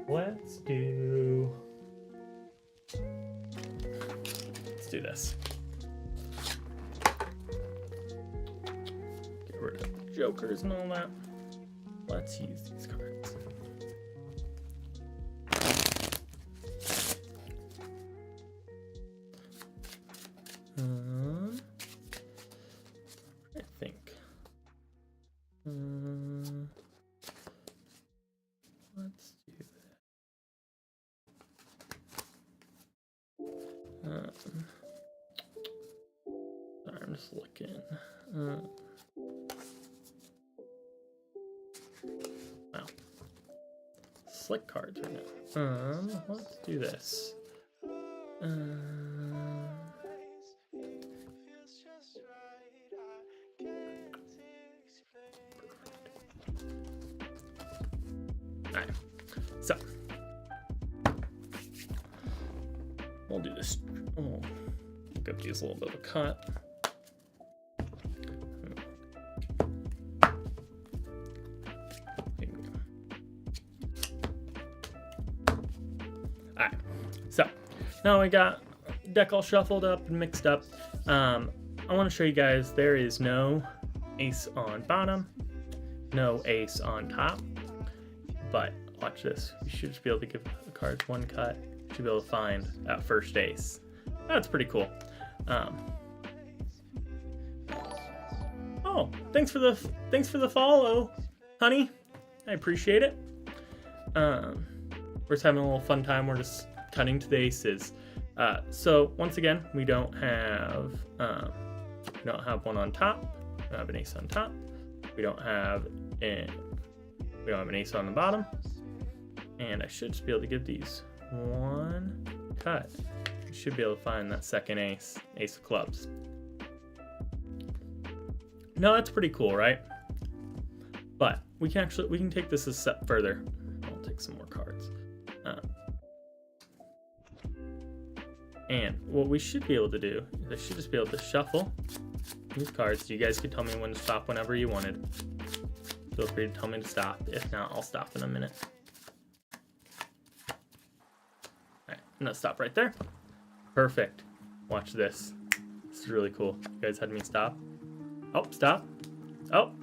Let's do this. Get rid of jokers and all that. Let's use these cards. I think. Let's do that. Sorry, I'm just looking. Wow. Slick cards right now. Let's do this. Alright. So we'll do this. Oh, we'll give these a little bit of a cut. Alright, so now we got deck all shuffled up and mixed up. I want to show you guys there is no ace on bottom, no ace on top, but watch this. You should just be able to give the cards one cut. You should be able to find that first ace. That's pretty cool. Oh, thanks for the follow, honey. I appreciate it. We're just having a little fun time. We're just cutting to the aces. So once again, we don't have one on top. We don't have an ace on top. We don't have an ace on the bottom. And I should just be able to give these one cut. You should be able to find that second ace of clubs. No, that's pretty cool, right? But we can take this a step further. I'll take some more cards. And what we should be able to do is I should just be able to shuffle these cards. You guys could tell me when to stop whenever you wanted. Feel free to tell me to stop. If not, I'll stop in a minute. Alright, I'm gonna stop right there. Perfect. Watch this. This is really cool. You guys had me stop. Oh, stop. Oh.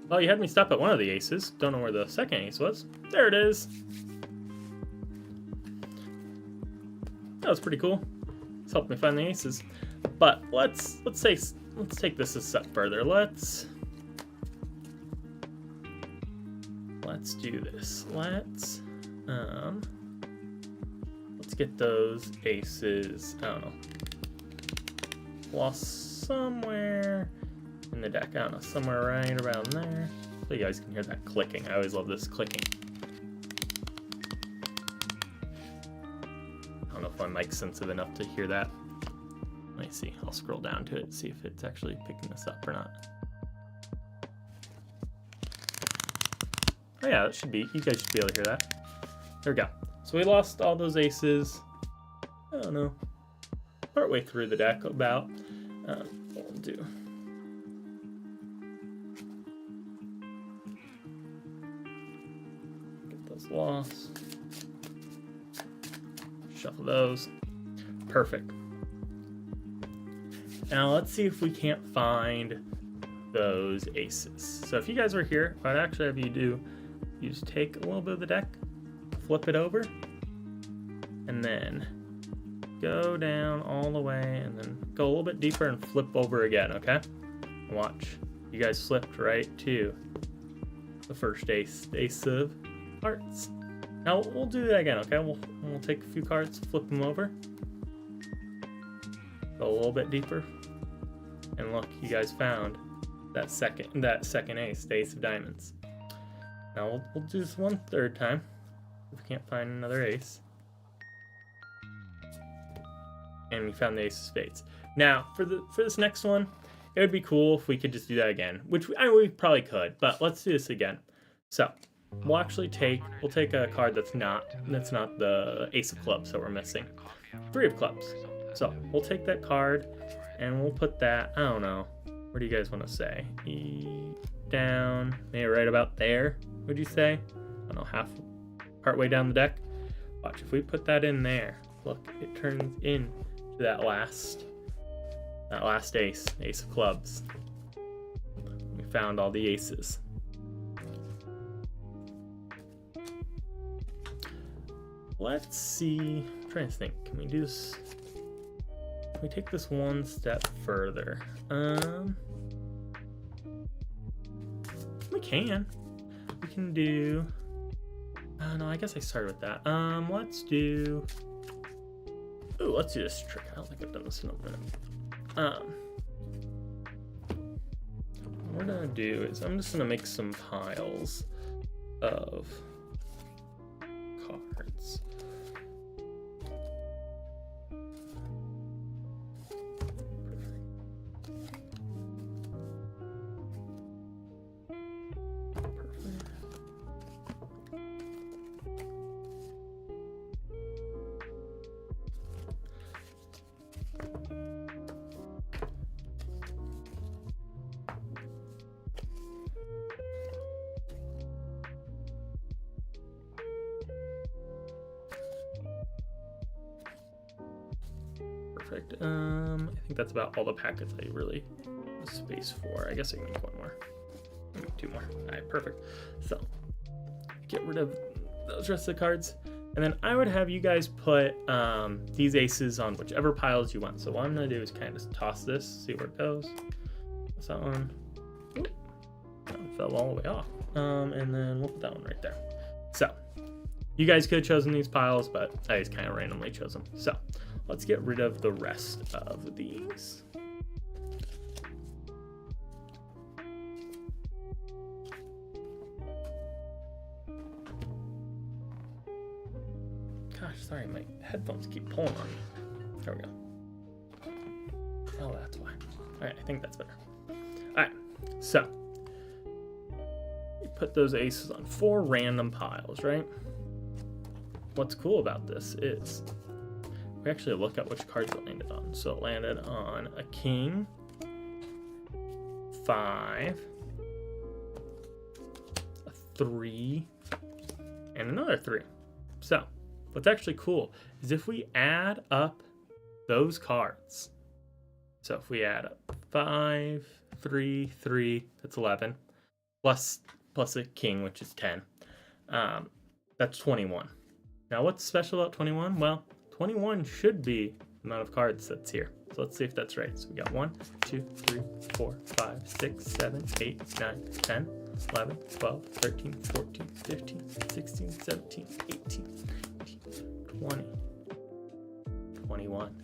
Well, you had me stop at one of the aces. Don't know where the second ace was. There it is. That was pretty cool. It's helped me find the aces. But let's take this a step further. Let's do this. Let's get those aces. I don't know. Lost somewhere in the deck. I don't know. Somewhere right around there. So you guys can hear that clicking. I always love this clicking. I don't know if my mic's sensitive enough to hear that. Let me see. I'll scroll down to it, see if it's actually picking this up or not. Oh yeah, that should be. You guys should be able to hear that. There we go. So we lost all those aces. I don't know. Partway through the deck, about. What we'll do. Get those lost. Shuffle those. Perfect. Now let's see if we can't find those aces. So if you guys were here, what I'd actually have you do, you just take a little bit of the deck, flip it over, and then go down all the way, and then go a little bit deeper and flip over again, okay? Watch. You guys flipped right to the first ace, the ace of hearts. Now we'll do that again, okay? We'll take a few cards, flip them over, go a little bit deeper, and look, you guys found that second ace, the ace of diamonds. Now we'll do this one third time if we can't find another ace. And we found the ace of spades. Now for this next one, it would be cool if we could just do that again, which we probably could, but let's do this again. So we'll take a card that's not the ace of clubs that we're missing. 3 of clubs. So we'll take that card and we'll put that, I don't know, where do you guys want to say? Down, maybe right about there, would you say? I don't know, partway down the deck. Watch, if we put that in there, look, it turns in to that last ace, ace of clubs. We found all the aces. Let's see, I'm trying to think, can we do this? Can we take this one step further? We can do, no, I guess I started with that. Let's do this trick. I don't think I've done this in a minute. What we're gonna do is I'm just gonna make some piles of cards. Perfect. I think that's about all the packets I really have space for. I guess I can make one more. Make 2 more. Alright, perfect. So, get rid of those rest of the cards. And then I would have you guys put these aces on whichever piles you want. So what I'm going to do is kind of just toss this, see where it goes. That's that one. Oop. That one fell all the way off. And then we'll put that one right there. So, you guys could have chosen these piles, but I just kind of randomly chose them. So, let's get rid of the rest of these. Gosh, sorry, my headphones keep pulling on me. There we go. Oh, that's why. Alright, I think that's better. Alright, so you put those aces on 4 random piles, right? What's cool about this is we actually look at which cards it landed on. So it landed on a king, 5, a 3, and another 3. So what's actually cool is if we add up those cards. So if we add up 5, 3, 3, that's 11, plus a king, which is 10. That's 21. Now what's special about 21? Well, 21 should be the amount of cards that's here. So let's see if that's right. So we got 1, 2, 3, 4, 5, 6, 7, 8, 9, 10, 11, 12, 13, 14, 15, 16, 17, 18, 19, 20, 21.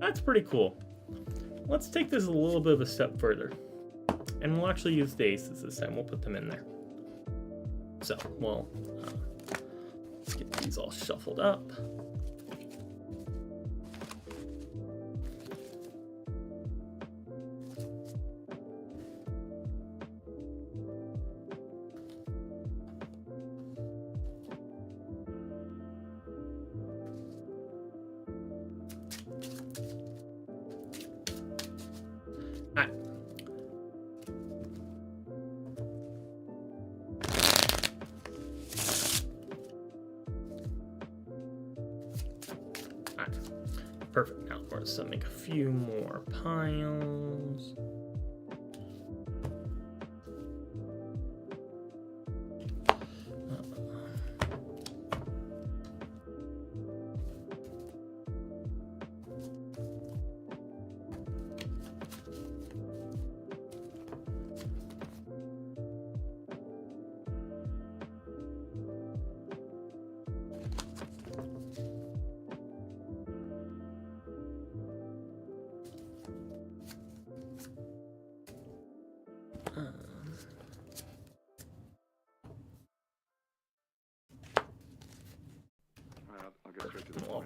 That's pretty cool. Let's take this a little bit of a step further. And we'll actually use the aces this time. We'll put them in there. So we'll let's get these all shuffled up. Perfect. Now, of course, I'll make a few more piles.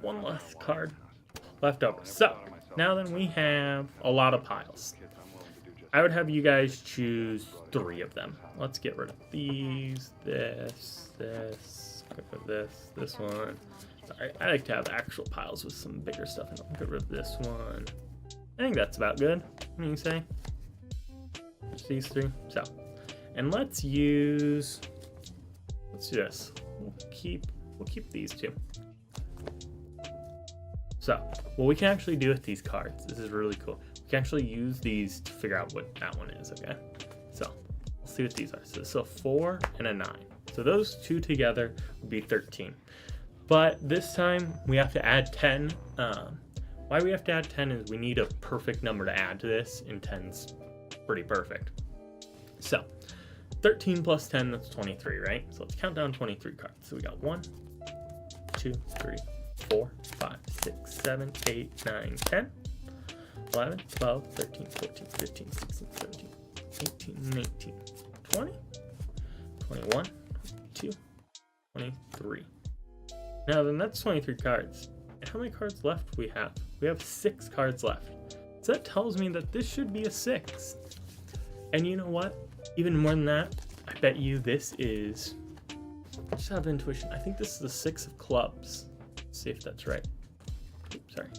One last card left over. So now then we have a lot of piles. I would have you guys choose 3 of them. Let's get rid of these, this, get rid of this one. Sorry, I like to have actual piles with some bigger stuff in them. Get rid of this one. I think that's about good. What do you say? Just these 3. So, and let's do this. We'll keep these 2. So, what we can actually do with these cards, this is really cool. We can actually use these to figure out what that one is, okay? So, let's see what these are. So 4 and a 9. So those 2 together would be 13. But this time, we have to add 10. Why we have to add 10 is we need a perfect number to add to this, and 10's pretty perfect. So, 13 plus 10, that's 23, right? So let's count down 23 cards. So we got 1, 2, 3, 4, 5, 6, 7, 8, 9, 10, 11, 12, 13, 14, 15, 16, 17, 18, 19, 20, 21, 22, 23. Now then, that's 23 cards. And how many cards left we have? We have 6 cards left. So that tells me that this should be a 6. And you know what? Even more than that, I bet you this is... I just have intuition. I think this is the 6 of clubs. Let's see if that's right. Oops, sorry.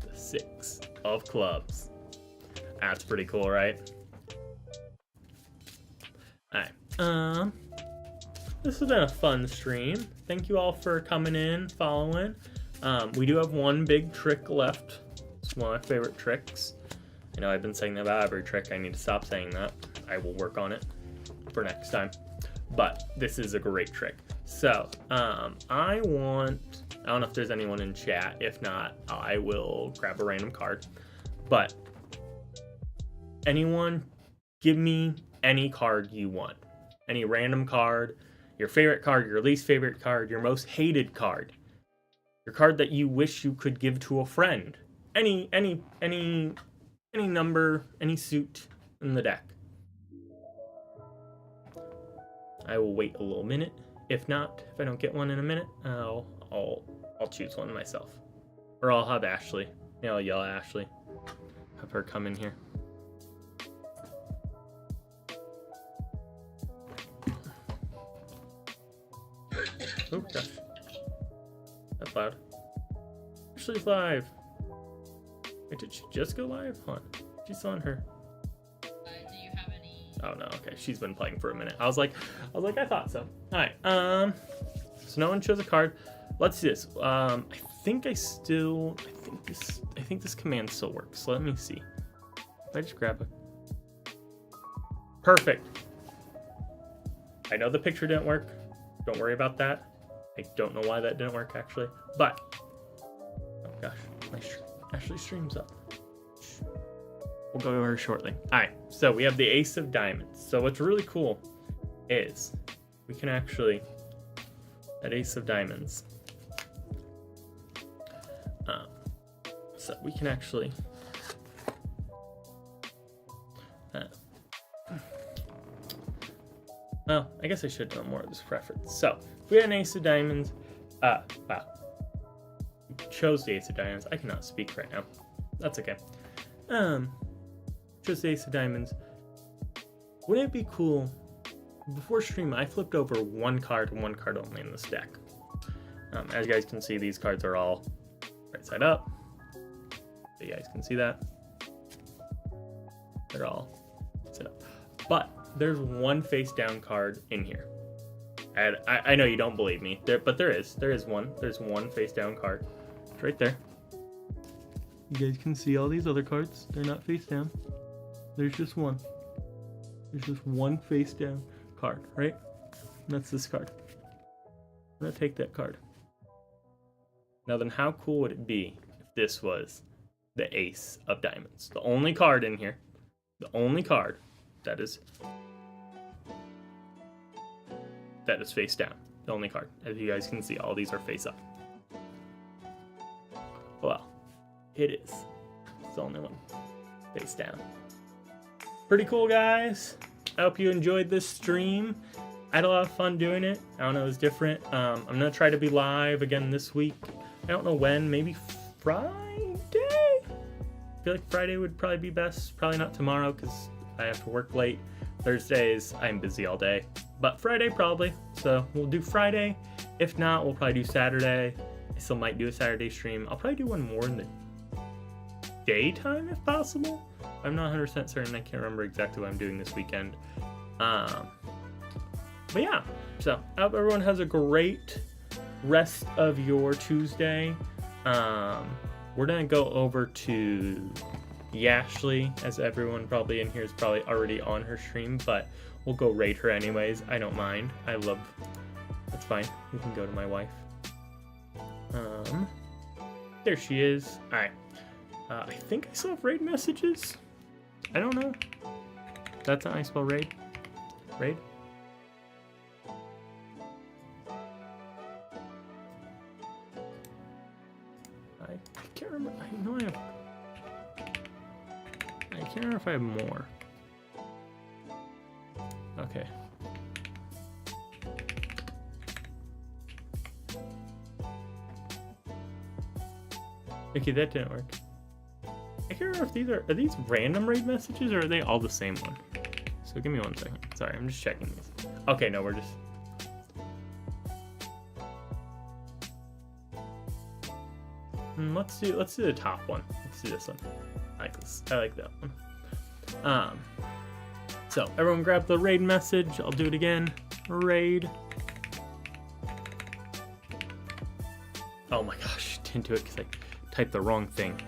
The 6 of clubs. That's pretty cool, right? Alright. This has been a fun stream. Thank you all for coming in, following. We do have one big trick left. It's one of my favorite tricks. I know I've been saying that about every trick. I need to stop saying that. I will work on it for next time. But this is a great trick. So, I don't know if there's anyone in chat. If not, I will grab a random card. But anyone, give me any card you want. Any random card, your favorite card, your least favorite card, your most hated card. Your card that you wish you could give to a friend. Any number, any suit in the deck. I will wait a little minute. If not, if I don't get one in a minute, I'll choose one myself. Or I'll have Ashley. Yeah, I'll yell at Ashley. Have her come in here. Oh gosh. That's loud. Ashley's live. Wait, did she just go live? Hold on. She's on her. Do you have any? Oh no, okay. She's been playing for a minute. I was like, I thought so. Alright, so no one chose a card. Let's do this. I think this command still works. Let me see. If I just grab it. Perfect. I know the picture didn't work. Don't worry about that. I don't know why that didn't work actually. But oh gosh, my Ashley stream's up. We'll go over shortly. Alright, so we have the Ace of Diamonds. So what's really cool is we can actually, that Ace of Diamonds, so we can actually well, I guess I should have done more of this preference. So if we had an Ace of Diamonds, wow, we chose the Ace of Diamonds. I cannot speak right now. That's okay. Chose the Ace of Diamonds. Wouldn't it be cool? Before stream, I flipped over one card and one card only in this deck. As you guys can see, these cards are all right side up. So you guys can see that. They're all set up. But there's one face down card in here. And I know you don't believe me, but there is one. There's one face down card. It's right there. You guys can see all these other cards. They're not face down. There's just one. There's just one face down card, right? And that's this card. I'm gonna take that card. Now then, how cool would it be if this was the Ace of Diamonds? The only card in here. The only card that is face down. The only card. As you guys can see, all these are face up. Well, it is. It's the only one face down. Pretty cool, guys. I hope you enjoyed this stream. I had a lot of fun doing it. I don't know, it was different. I'm gonna try to be live again this week. I don't know when, maybe Friday? I feel like Friday would probably be best. Probably not tomorrow because I have to work late. Thursdays, I'm busy all day. But Friday probably. So we'll do Friday. If not, we'll probably do Saturday. I still might do a Saturday stream. I'll probably do one more in the daytime if possible. I'm not 100% certain. I can't remember exactly what I'm doing this weekend. But yeah, so I hope everyone has a great rest of your Tuesday. We're gonna go over to Ashley, as everyone probably in here is probably already on her stream, but we'll go raid her anyways. I don't mind. That's fine. We can go to my wife. There she is. All right. I think I still have raid messages. I don't know. That's how I spell raid. Raid. I can't remember. I know I have. I can't remember if I have more. Okay. Okay, that didn't work. I can't remember if these are these random raid messages or are they all the same one? So give me 1 second. Sorry, I'm just checking these. Okay, no, we're just. Let's do the top one. Let's do this one. I like this. I like that one. So everyone grab the raid message. I'll do it again. Raid. Oh my gosh, didn't do it because I typed the wrong thing.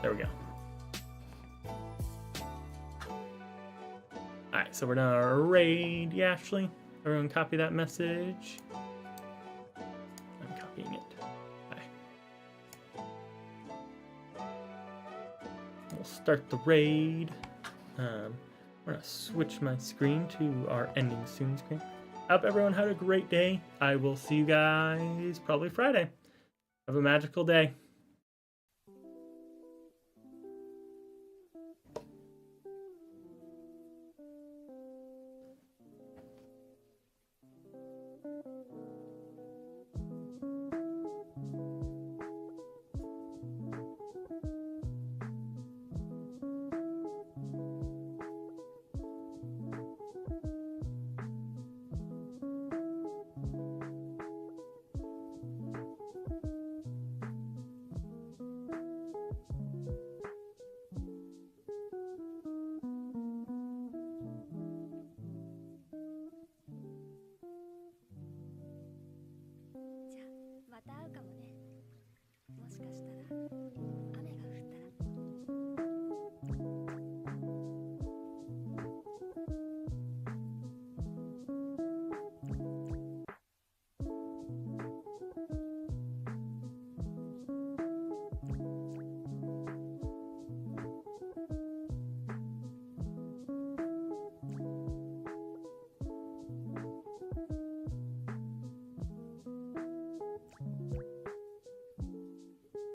There we go. Alright, so we're gonna raid Ashley. Everyone copy that message. I'm copying it. Okay. We'll start the raid. We're gonna switch my screen to our ending soon screen. I hope everyone had a great day. I will see you guys probably Friday. Have a magical day. また会うかもね。もしかしたら